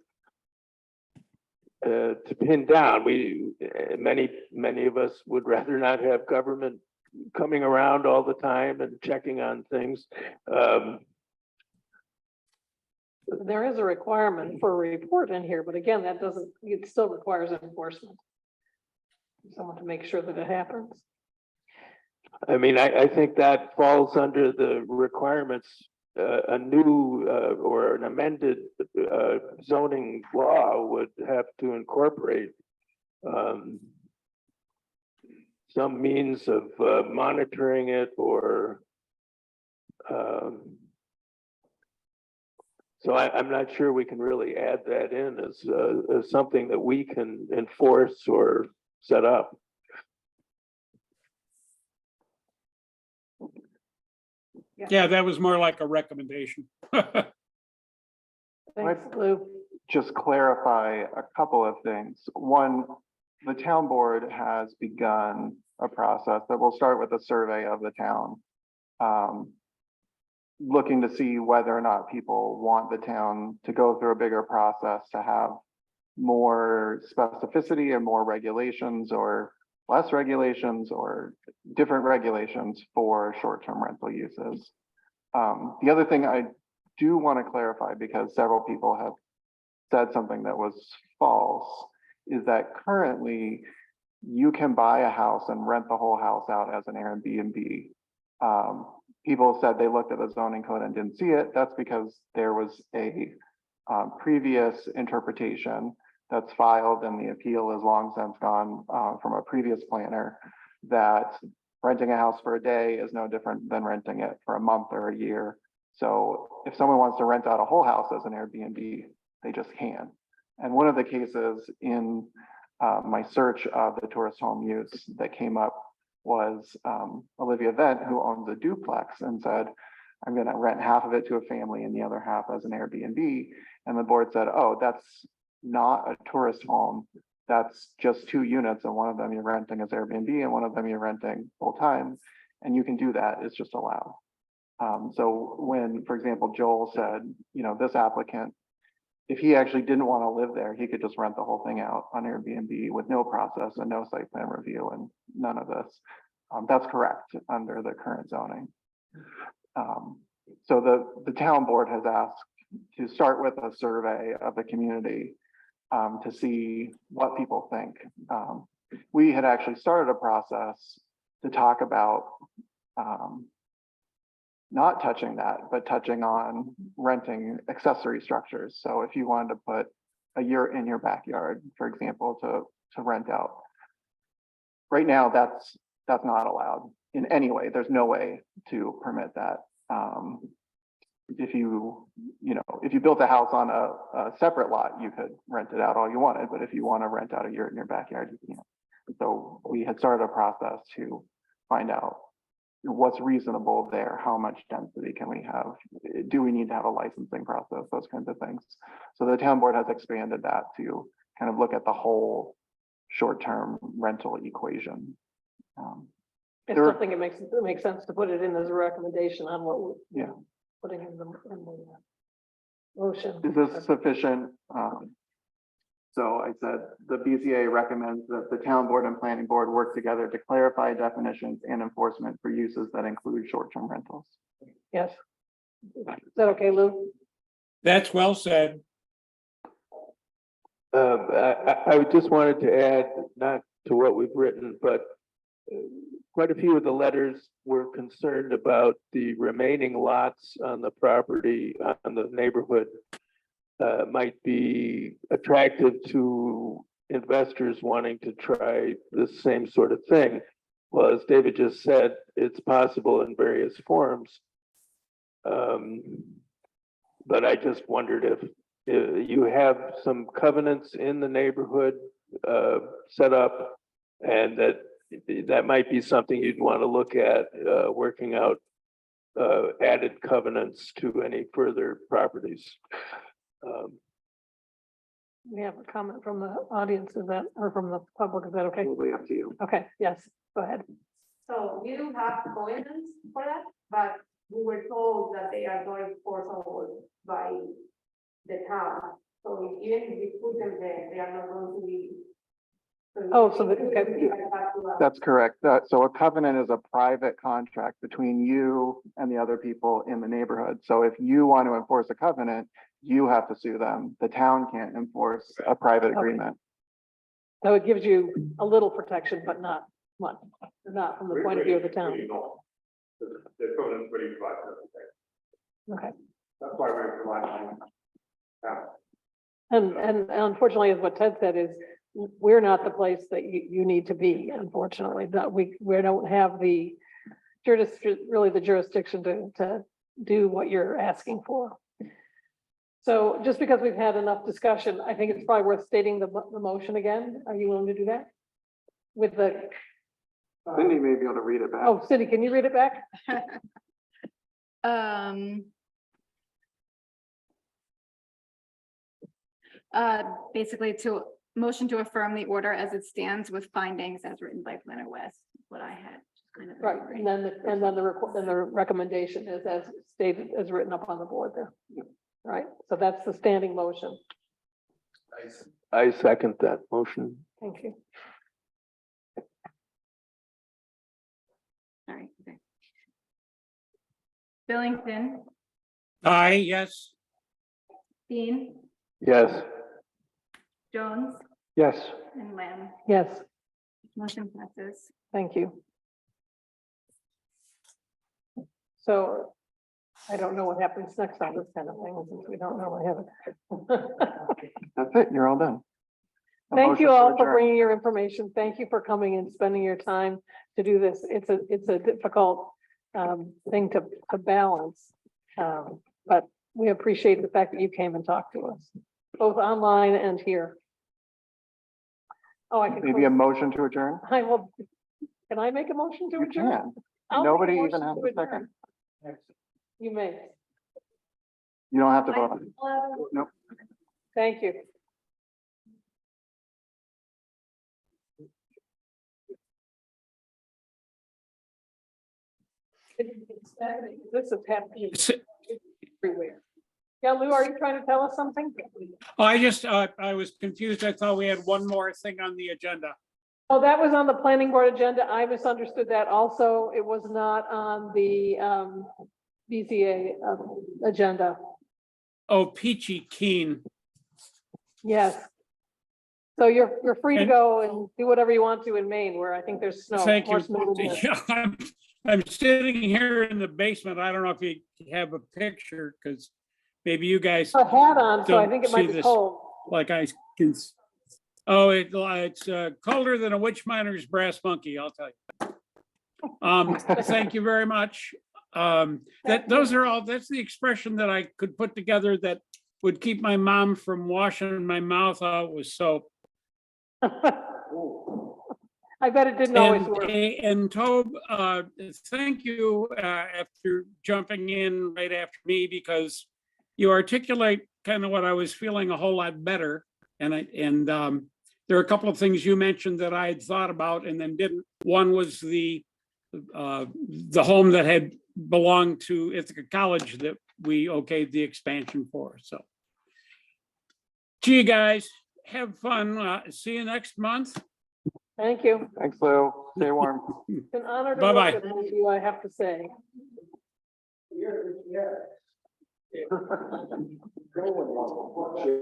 pin down. Many of us would rather not have government coming around all the time and checking on things. There is a requirement for a report in here, but again, it still requires enforcement. Someone to make sure that it happens. I think that falls under the requirements. A new or an amended zoning law would have to incorporate some means of monitoring it or so I'm not sure we can really add that in as something that we can enforce or set up. Yeah, that was more like a recommendation. Thanks, Lou. Just clarify a couple of things. One, the town board has begun a process that will start with a survey of the town. Looking to see whether or not people want the town to go through a bigger process to have more specificity and more regulations or less regulations or different regulations for short-term rental uses. The other thing I do want to clarify, because several people have said something that was false, is that currently you can buy a house and rent the whole house out as an Airbnb. People said they looked at the zoning code and didn't see it. That's because there was a previous interpretation that's filed, and the appeal is long since gone from a previous planner, that renting a house for a day is no different than renting it for a month or a year. So if someone wants to rent out a whole house as an Airbnb, they just can. And one of the cases in my search of the tourist home use that came up was Olivia Vent, who owns a duplex, and said, I'm going to rent half of it to a family and the other half as an Airbnb. And the board said, oh, that's not a tourist home. That's just 2 units, and one of them you're renting as Airbnb and one of them you're renting full time. And you can do that, it's just allowed. So when, for example, Joel said, you know, this applicant, if he actually didn't want to live there, he could just rent the whole thing out on Airbnb with no process and no site plan review and none of this. That's correct under the current zoning. So the town board has asked to start with a survey of the community to see what people think. We had actually started a process to talk about not touching that, but touching on renting accessory structures. So if you wanted to put a yurt in your backyard, for example, to rent out. Right now, that's not allowed in any way. There's no way to permit that. If you built a house on a separate lot, you could rent it out all you wanted, but if you want to rent out a yurt in your backyard, you can't. So we had started a process to find out what's reasonable there, how much density can we have, do we need to have a licensing process, those kinds of things. So the town board has expanded that to kind of look at the whole short-term rental equation. I still think it makes sense to put it in as a recommendation on what we're putting in the motion. Is this sufficient? So I said the BZA recommends that the town board and planning board work together to clarify definitions and enforcement for uses that include short-term rentals. Yes. Is that okay, Lou? That's well said. I just wanted to add, not to what we've written, but quite a few of the letters were concerned about the remaining lots on the property, on the neighborhood, might be attractive to investors wanting to try the same sort of thing. Well, as David just said, it's possible in various forms. But I just wondered if you have some covenants in the neighborhood set up, and that might be something you'd want to look at, working out added covenants to any further properties. We have a comment from the audience, is that, or from the public, is that okay? Totally up to you. Okay, yes, go ahead. So we do have covenants for that, but we were told that they are not enforceable by the town. So even if we put them there, they are not going to be. Oh, so okay. That's correct. So a covenant is a private contract between you and the other people in the neighborhood. So if you want to enforce a covenant, you have to sue them. The town can't enforce a private agreement. So it gives you a little protection, but not much, not from the point of view of the town. The covenant's pretty flat. Okay. That's why we're providing. And unfortunately, as what Ted said, is we're not the place that you need to be, unfortunately, that we don't have the jurisdiction to do what you're asking for. So just because we've had enough discussion, I think it's probably worth stating the motion again. Are you willing to do that? With the, Cindy may be able to read it back. oh, Cindy, can you read it back? Basically to motion to affirm the order as it stands with findings as written by Planner West, what I had. Kind of Right, and then the recommendation is as stated, as written up on the board there. Right, so that's the standing motion. I second that motion. Thank you. Sorry. Okay. Billington, Aye, yes. Dean, Yes. Jones, Yes. and Lamb. Yes, Motion passes. thank you. So I don't know what happens next on this kind of thing, since we don't really have it. That's it. You're all done. A Thank motion you to all for adjourn. bringing your information. Thank you for coming and spending your time to do this. It's a difficult thing to balance. But we appreciate the fact that you came and talked to us, both online and here. Oh, I can. Maybe a motion to adjourn? I will. Can I make a motion to You adjourn? can. I'll make a Nobody even motion has to a adjourn. second. You may. You don't have to vote on it. Nope. Thank you. This is happening everywhere. Yeah, Lou, are you trying to tell us something? Oh, I was confused. I thought we had one more thing on the agenda. Oh, that was on the planning board agenda. I misunderstood that also. It was not on the BZA agenda. Oh, Peachy Keen. Yes. So you're free to And- go and do whatever you want to in Maine, where I think there's snow. Thank more you. snow than there. I'm sitting here in the basement. I don't know if you have a picture, because maybe you guys A hat on, so I don't think it see might be this cold. like I can. Oh, it's colder than a witch miner's brass monkey, I'll tell you. Thank you very much. Those are all, that's the expression that I could put together that would keep my mom from washing my mouth out with soap. I bet it didn't always And, work. and Tobe, thank you after jumping in right after me, because you articulate kind of what I was feeling a whole lot better. And there are a couple of things you mentioned that I had thought about and then didn't. One was the home that had belonged to Ithaca College that we okayed the expansion for. So, gee, guys, have fun. See you next month. Thank you. Thanks, Lou. Stay warm. It's an honor to Bye-bye. work with you, I have to say.